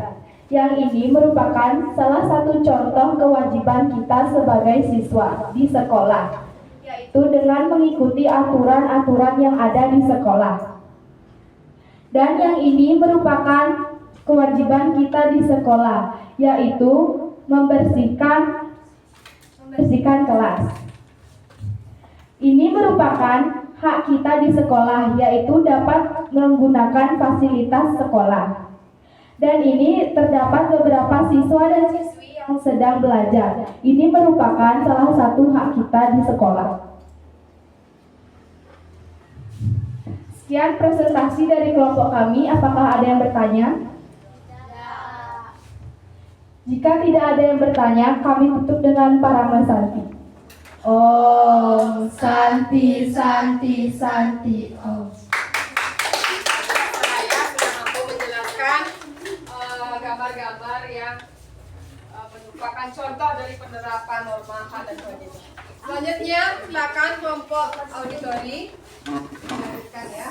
Yang ini merupakan salah satu contoh kewajiban kita sebagai siswa di sekolah, yaitu dengan mengikuti aturan-aturan yang ada di sekolah. Dan yang ini merupakan kewajiban kita di sekolah, yaitu membersihkan kelas. Ini merupakan hak kita di sekolah, yaitu dapat menggunakan fasilitas sekolah. Dan ini terdapat beberapa siswa dan siswi yang sedang belajar. Ini merupakan salah satu hak kita di sekolah. Sekian presentasi dari kelompok kami. Apakah ada yang bertanya? Jika tidak ada yang bertanya, kami tutup dengan Parama Santi. Om Santi Santi Santi Om. Saya sudah mampu menjelaskan gambar-gambar yang merupakan contoh dari penerapan norma hak dan kewajiban. Selanjutnya, silakan kelompok auditori melanjutkan ya.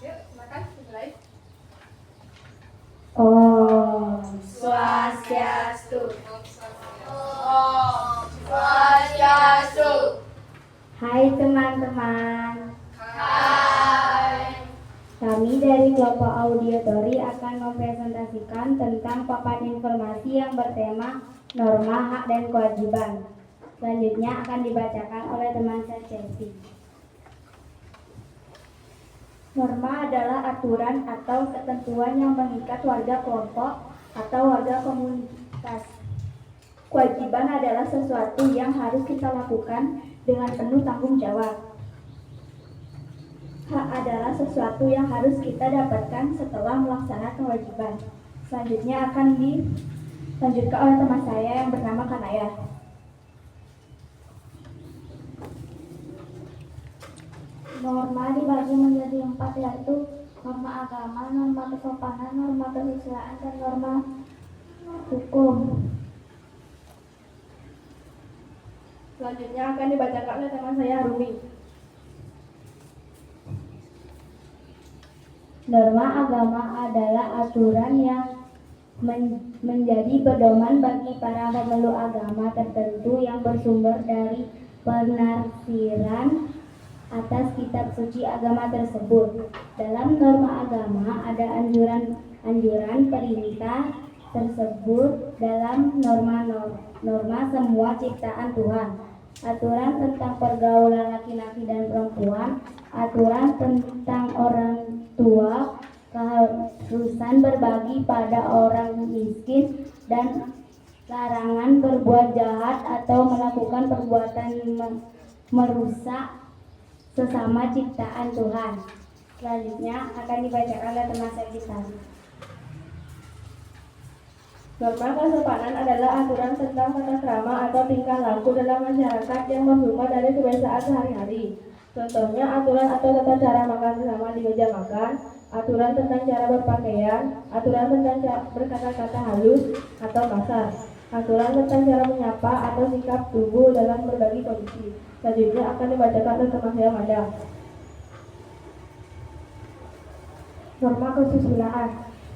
Yuk, silakan mulai. Om Swastiastu. Om Swastiastu. Hai teman-teman, Hai. kami dari kelompok auditori akan mempresentasikan tentang papan informasi yang bertema norma hak dan kewajiban. Selanjutnya akan dibacakan oleh teman saya Chelsea. Norma adalah aturan atau ketentuan yang mengikat warga kelompok atau warga komunitas. Kewajiban adalah sesuatu yang harus kita lakukan dengan penuh tanggung jawab. Hak adalah sesuatu yang harus kita dapatkan setelah melaksanakan kewajiban. Selanjutnya akan dilanjutkan oleh teman saya yang bernama Kanaya. Norma dibagi menjadi 4, yaitu norma agama, norma kesopanan, norma kesusilaan, dan norma hukum. Selanjutnya akan dibacakan oleh teman saya Rumi. Norma agama adalah aturan yang menjadi pedoman bagi para pemeluk agama tertentu yang bersumber dari penafsiran atas kitab suci agama tersebut. Dalam norma agama ada anjuran perintah tersebut dalam norma semua ciptaan Tuhan. Aturan tentang pergaulan laki-laki dan perempuan, aturan tentang orang tua, keharusan berbagi pada orang miskin, dan larangan berbuat jahat atau melakukan perbuatan merusak sesama ciptaan Tuhan. Selanjutnya akan dibacakan oleh teman saya Gitan. Norma kesopanan adalah aturan tentang tata krama atau tingkah laku dalam masyarakat yang berhubungan dari kebiasaan sehari-hari. Contohnya aturan atau tata cara makan bersama di meja makan, aturan tentang cara berpakaian, aturan tentang cara berkata-kata halus atau kasar, aturan tentang cara menyapa atau sikap tubuh dalam berbagai kondisi. Selanjutnya akan dibacakan oleh teman saya Mada. Norma kesusilaan.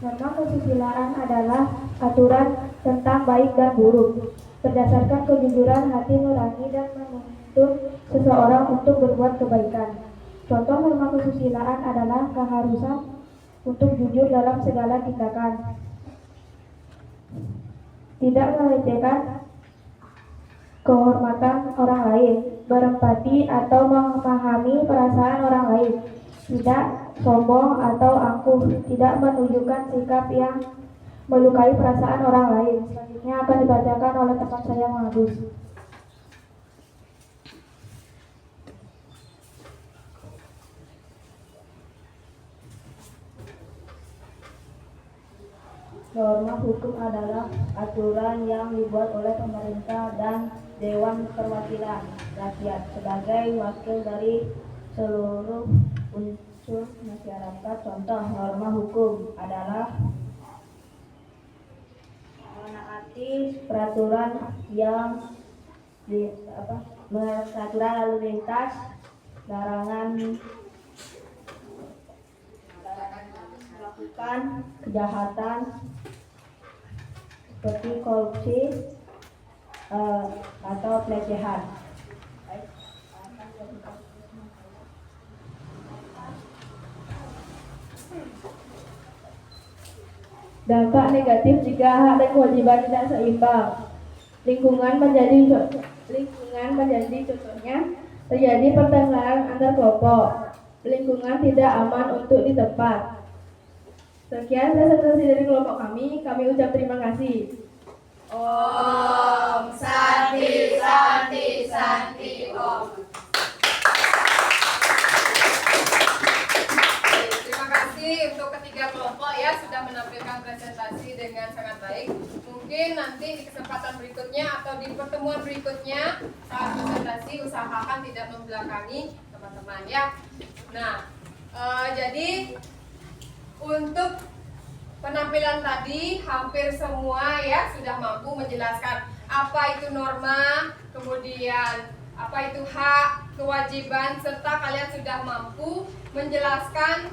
Norma kesusilaan adalah aturan tentang baik dan buruk, berdasarkan kejujuran hati nurani dan menuntut seseorang untuk berbuat kebaikan. Contoh norma kesusilaan adalah keharusan untuk jujur dalam segala tindakan, tidak melecehkan kehormatan orang lain, berempati atau memahami perasaan orang lain, tidak sombong atau angkuh, tidak menunjukkan sikap yang melukai perasaan orang lain. Selanjutnya akan dibacakan oleh teman saya Magus. Norma hukum adalah aturan yang dibuat oleh pemerintah dan Dewan Perwakilan Rakyat sebagai wakil dari seluruh unsur masyarakat. Contoh norma hukum adalah menaati peraturan yang peraturan lalu lintas, larangan melakukan kejahatan seperti korupsi atau pelecehan. Dampak negatif jika hak dan kewajiban tidak seimbang. Lingkungan menjadi contohnya terjadi pertengkaran antar kelompok. Lingkungan tidak aman untuk ditempat. Sekian presentasi dari kelompok kami ucap terima kasih. Om Santi Santi Santi Om. Terima kasih untuk ketiga kelompok ya sudah menampilkan presentasi dengan sangat baik. Mungkin nanti di kesempatan berikutnya atau di pertemuan berikutnya saat presentasi usahakan tidak membelakangi teman-teman ya. Nah, jadi untuk penampilan tadi hampir semua ya sudah mampu menjelaskan apa itu norma, kemudian apa itu hak, kewajiban, serta kalian sudah mampu menjelaskan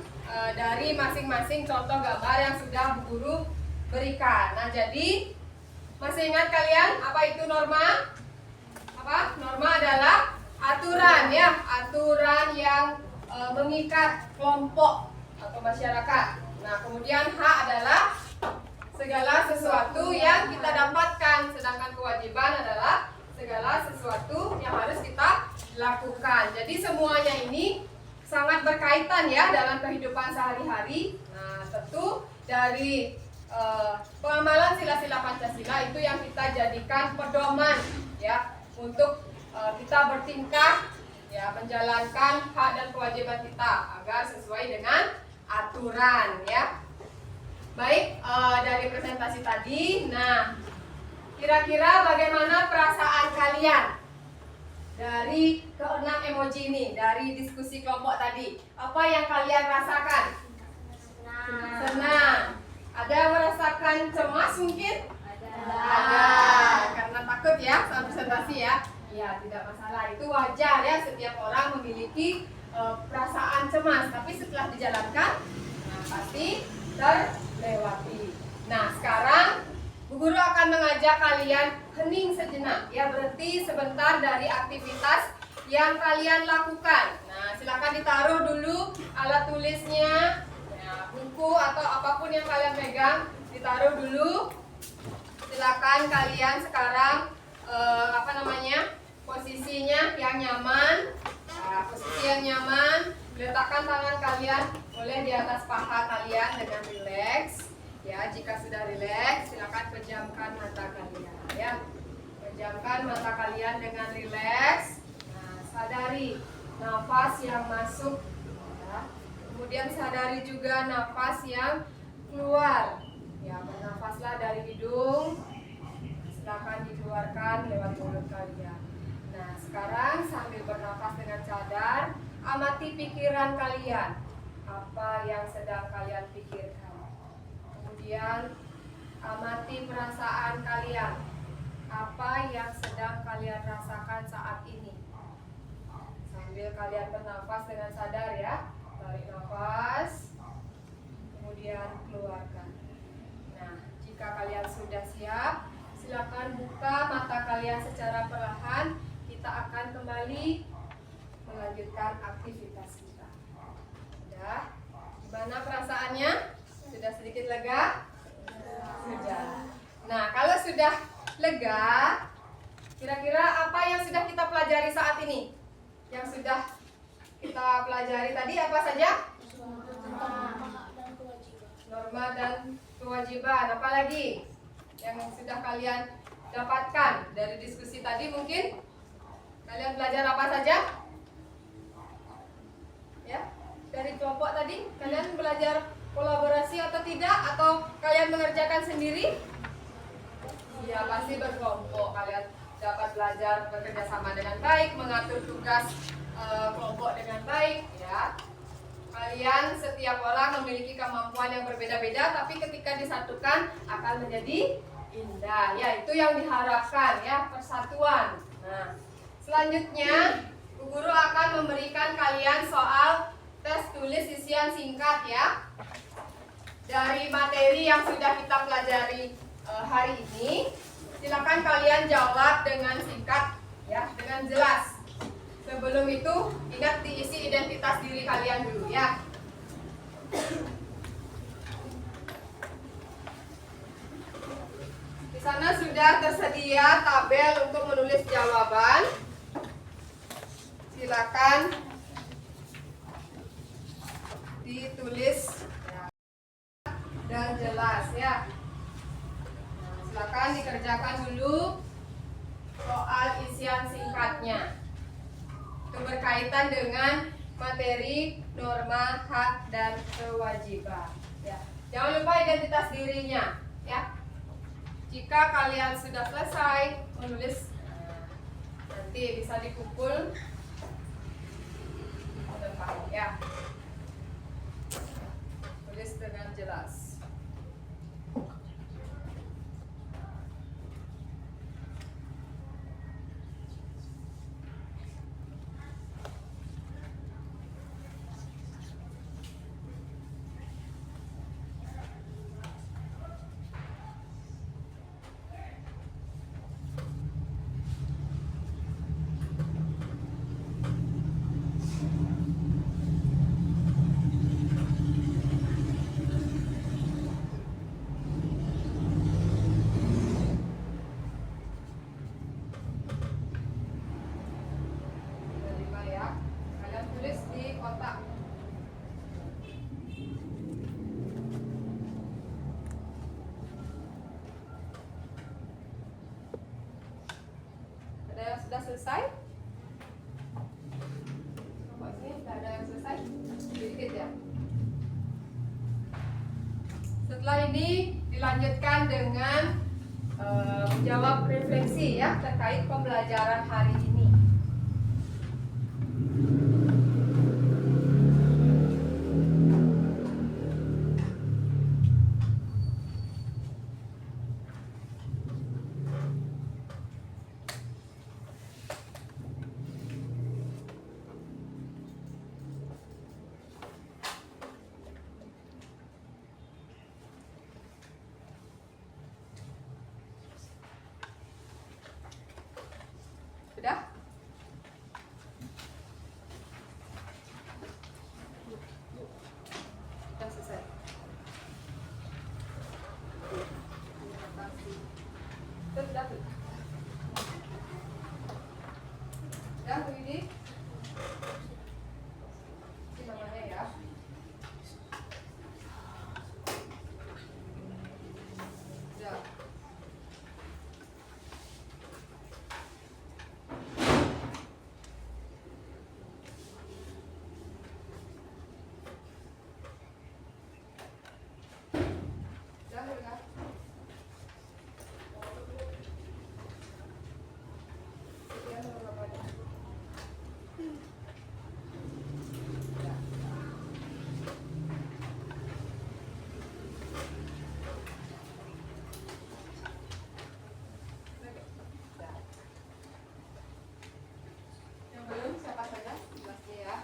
dari masing-masing contoh gambar yang sudah Bu Guru berikan. Nah, jadi masih ingat kalian apa itu norma? Apa? Norma adalah aturan ya, aturan yang mengikat kelompok atau masyarakat. Nah, kemudian hak adalah segala sesuatu yang kita dapatkan, sedangkan kewajiban adalah segala sesuatu yang harus kita lakukan. Jadi semuanya ini sangat berkaitan ya dalam kehidupan sehari-hari. Nah, tentu dari pengamalan sila-sila Pancasila itu yang kita jadikan pedoman ya untuk kita bertingkah ya, menjalankan hak dan kewajiban kita agar sesuai dengan aturan ya. Baik, dari presentasi tadi, nah kira-kira bagaimana perasaan kalian dari keenam emoji ini, dari diskusi kelompok tadi? Apa yang kalian rasakan? Senang. Ada yang merasakan cemas mungkin? Ada. Karena takut ya saat presentasi ya? Ya, tidak masalah. Itu wajar ya, setiap orang memiliki perasaan cemas. Tapi setelah dijalankan, nah, pasti terlewati. Nah, sekarang Bu Guru akan mengajak kalian hening sejenak. Ya, berhenti sebentar dari aktivitas yang kalian lakukan. Nah, silakan ditaruh dulu alat tulisnya, ya, buku atau apapun yang kalian pegang, ditaruh dulu. Silakan kalian sekarang posisinya yang nyaman. Nah, posisi yang nyaman, letakkan tangan kalian boleh di atas paha kalian dengan rileks. Ya, jika sudah rileks, silakan pejamkan mata kalian. Ya, pejamkan mata kalian dengan rileks. Nah, sadari nafas yang masuk. Ya. Kemudian sadari juga nafas yang keluar. Ya, bernafaslah dari hidung. Silakan dikeluarkan lewat mulut kalian. Nah, sekarang sambil bernafas dengan sadar, amati pikiran kalian. Apa yang sedang kalian pikirkan? Kemudian amati perasaan kalian. Apa yang sedang kalian rasakan saat ini? Sambil kalian bernafas dengan sadar ya. Tarik nafas, kemudian keluarkan. Nah, jika kalian sudah siap, silakan buka mata kalian secara perlahan. Kita akan kembali melanjutkan aktivitas kita. Sudah? Gimana perasaannya? Sudah sedikit lega? Sudah. Nah, kalau sudah lega, kira-kira apa yang sudah kita pelajari saat ini? Yang sudah kita pelajari tadi apa saja? Norma dan kewajiban. Apa lagi yang sudah kalian dapatkan dari diskusi tadi? Mungkin kalian belajar apa saja? Ya, dari kelompok tadi kalian belajar kolaborasi atau tidak, atau kalian mengerjakan sendiri? Ya, pasti berkelompok. Kalian dapat belajar bekerja sama dengan baik, mengatur tugas kelompok dengan baik. Ya, kalian setiap orang memiliki kemampuan yang berbeda-beda, tapi ketika disatukan akan menjadi indah. Ya, itu yang diharapkan ya, persatuan. Nah, selanjutnya Bu Guru akan memberikan kalian soal tes tulis isian singkat ya, dari materi yang sudah kita pelajari hari ini. Silakan kalian jawab dengan singkat ya, dengan jelas. Sebelum itu ingat diisi identitas diri kalian dulu ya. Di sana sudah tersedia tabel untuk menulis jawaban. Silakan ditulis ya, dan jelas ya. Nah, silakan dikerjakan dulu soal isian singkatnya. Itu berkaitan dengan materi norma, hak, dan kewajiban. Ya. Jangan lupa identitas dirinya ya. Jika kalian sudah selesai menulis, nanti bisa dikumpul depan ya. Tulis dengan jelas. selesai? Kelompok sini sudah ada yang selesai? Sedikit ya. Setelah ini dilanjutkan dengan menjawab refleksi ya terkait pembelajaran hari ini. Sudah? Sudah selesai. Sudah. Sudah begini. Ini namanya ya. Sudah. Sudah, sudah. Sekian beberapa. Yang belum siapa saja? Jelasnya ya.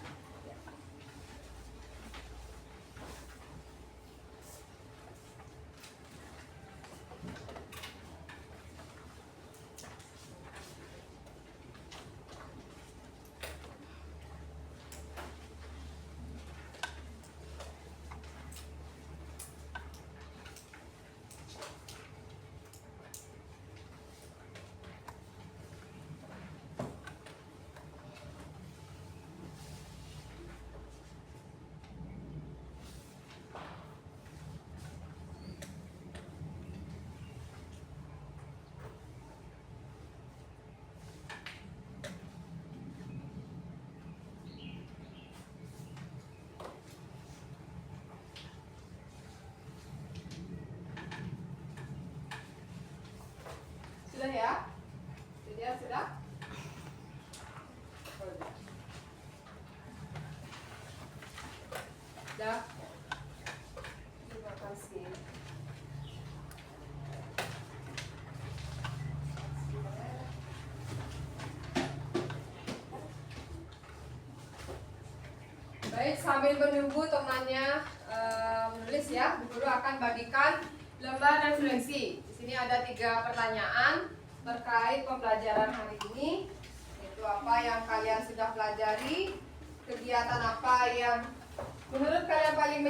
Sudah ya? Sudah? Sudah. Terima kasih. Baik, sambil menunggu temannya menulis ya, Bu Guru akan bagikan lembar refleksi. Di sini ada 3 pertanyaan terkait pembelajaran hari ini. Yaitu apa yang kalian sudah pelajari, kegiatan apa yang menurut kalian paling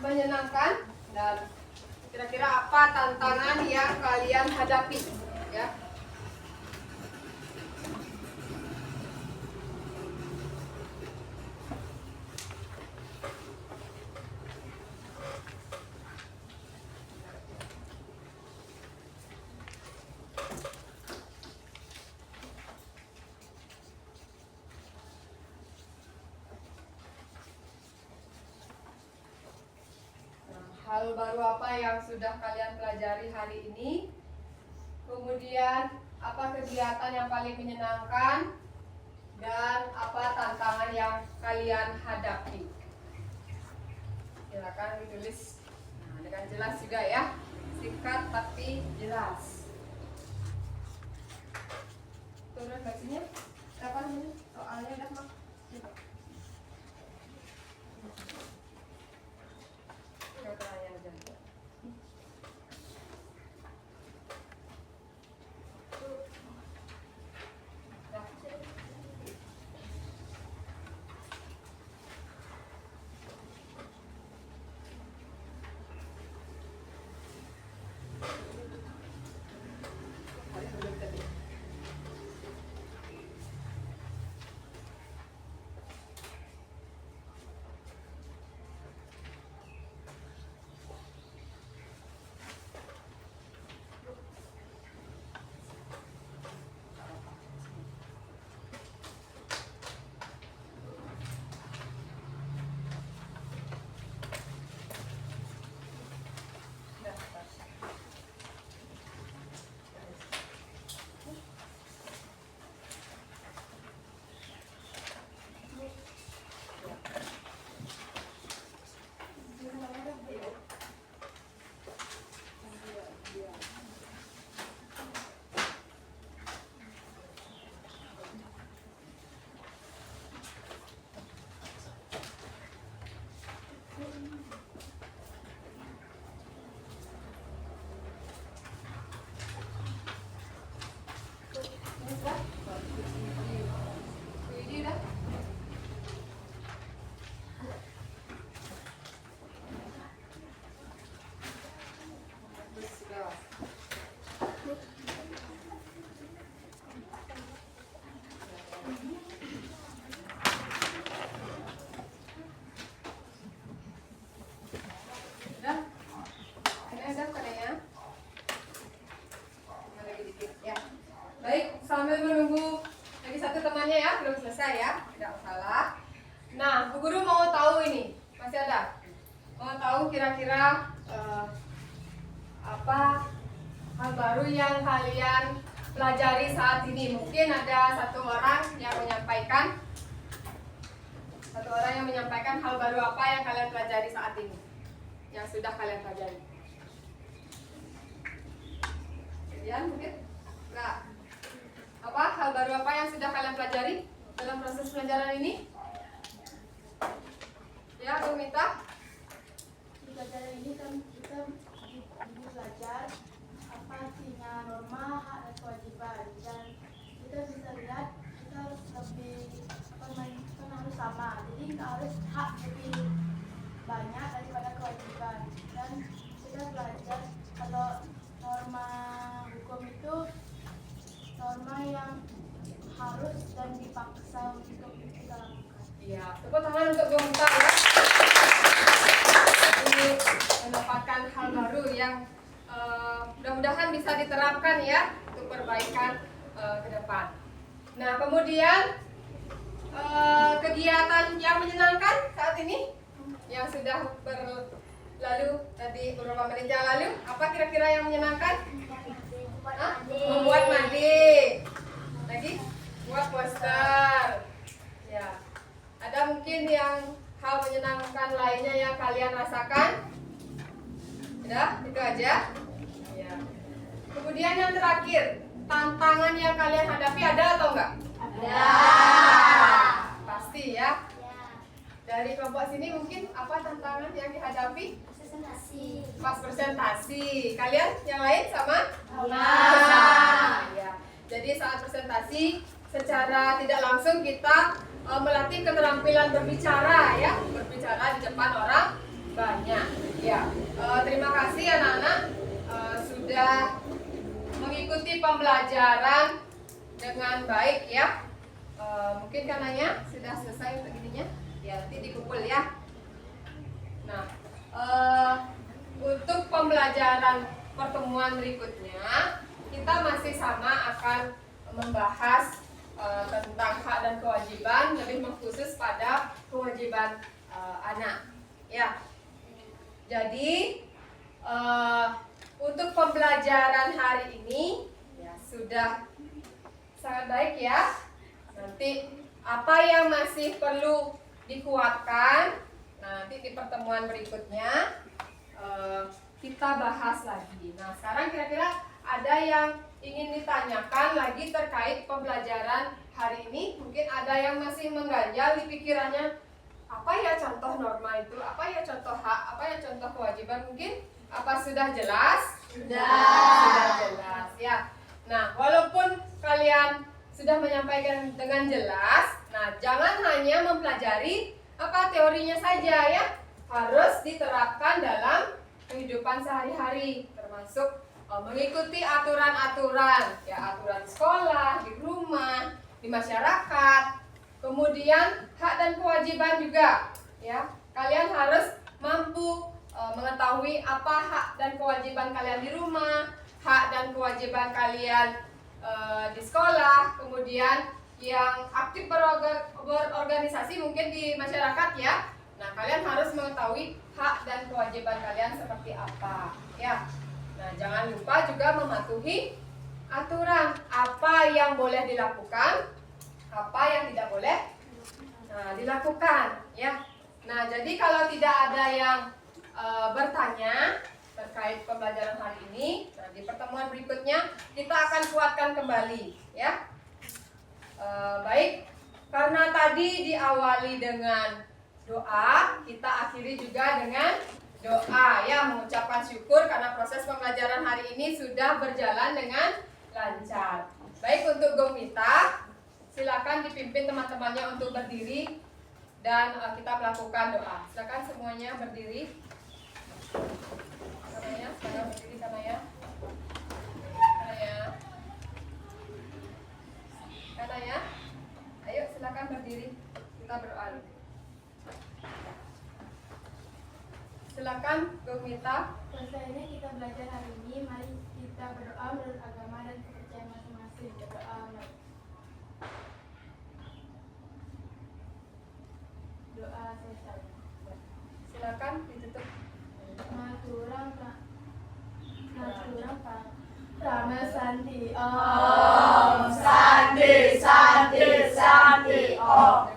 menyenangkan, dan kira-kira apa tantangan yang kalian hadapi, ya. Hal baru apa yang sudah kalian pelajari hari ini? Kemudian apa kegiatan yang paling menyenangkan? Dan apa tantangan yang kalian hadapi? Silakan ditulis dengan jelas juga ya. Singkat tapi jelas. Turun bajunya. Kapan ini? Soalnya udah mak. bisa ya, tidak salah. Nah, Bu Guru mau tahu ini, masih ada? Mau tahu kira-kira apa hal baru yang kalian pelajari saat ini? Mungkin ada satu orang yang menyampaikan hal baru apa yang kalian pelajari saat ini, yang sudah kalian pelajari. Kalian mungkin enggak? Apa hal baru apa yang sudah kalian pelajari dalam proses pelajaran ini? Ya, Bu Mita. Di pelajaran ini kan kita belajar apa artinya norma, hak dan kewajiban, dan kita bisa lihat kita harus lebih kan harus sama, jadi kita harus hak lebih banyak daripada kewajiban. Dan kita belajar kalau norma hukum itu norma yang harus dan dipaksa untuk kita lakukan. Iya, tepuk tangan untuk Bu Mita ya. Jadi mendapatkan hal baru yang mudah-mudahan bisa diterapkan ya untuk perbaikan ke depan. Nah, kemudian kegiatan yang menyenangkan saat ini yang sudah berlalu tadi beberapa menit yang lalu, apa kira-kira yang menyenangkan? Membuat mading. Lagi buat poster. Ya. Ada mungkin yang hal menyenangkan lainnya yang kalian rasakan? Udah, itu aja. Ya. Kemudian yang terakhir, tantangan yang kalian hadapi ada atau enggak? Ada. Pasti ya. Dari kelompok sini mungkin apa tantangan yang dihadapi? Pas presentasi. Kalian yang lain sama? Sama. Ya. Jadi saat presentasi secara tidak langsung kita melatih keterampilan berbicara ya, berbicara di depan orang banyak. Ya. Terima kasih anak-anak sudah mengikuti pembelajaran dengan baik ya. Mungkin karenanya sudah selesai untuk ininya. Ya, nanti dikumpul ya. Nah, untuk pembelajaran pertemuan berikutnya kita masih sama akan membahas tentang hak dan kewajiban, lebih mengkhusus pada kewajiban anak. Ya. Jadi untuk pembelajaran hari ini ya sudah sangat baik ya. Nanti apa yang masih perlu dikuatkan, nanti di pertemuan berikutnya kita bahas lagi. Nah, sekarang kira-kira ada yang ingin ditanyakan lagi terkait pembelajaran hari ini? Mungkin ada yang masih mengganjal di pikirannya, apa ya contoh norma itu, apa ya contoh hak, apa ya contoh kewajiban? Mungkin apa sudah jelas? Sudah jelas ya. Nah, walaupun kalian sudah menyampaikan dengan jelas, nah jangan hanya mempelajari apa teorinya saja ya, harus diterapkan dalam kehidupan sehari-hari, termasuk mengikuti aturan-aturan ya, aturan sekolah, di rumah, di masyarakat. Kemudian hak dan kewajiban juga ya, kalian harus mampu mengetahui apa hak dan kewajiban kalian di rumah, hak dan kewajiban kalian di sekolah, kemudian yang aktif berorganisasi mungkin di masyarakat ya. Nah, kalian harus mengetahui hak dan kewajiban kalian seperti apa ya. Nah, jangan lupa juga mematuhi aturan, apa yang boleh dilakukan, apa yang tidak boleh dilakukan ya. Nah, jadi kalau tidak ada yang bertanya terkait pembelajaran hari ini, nah di pertemuan berikutnya kita akan kuatkan kembali ya. Baik, karena tadi diawali dengan doa, kita akhiri juga dengan doa ya, mengucapkan syukur karena proses pembelajaran hari ini sudah berjalan dengan lancar. Baik, untuk Gomita, silakan dipimpin teman-temannya untuk berdiri dan kita melakukan doa. Silakan semuanya berdiri. Kanaya, sekarang berdiri Kanaya. Kanaya, ayo silakan berdiri. Kita berdoa. Silakan Gomita. Selesainya kita belajar hari ini, mari kita berdoa menurut agama dan kepercayaan masing-masing. Berdoa. Silakan ditutup. Rama Santi Om Santi Santi Santi Om.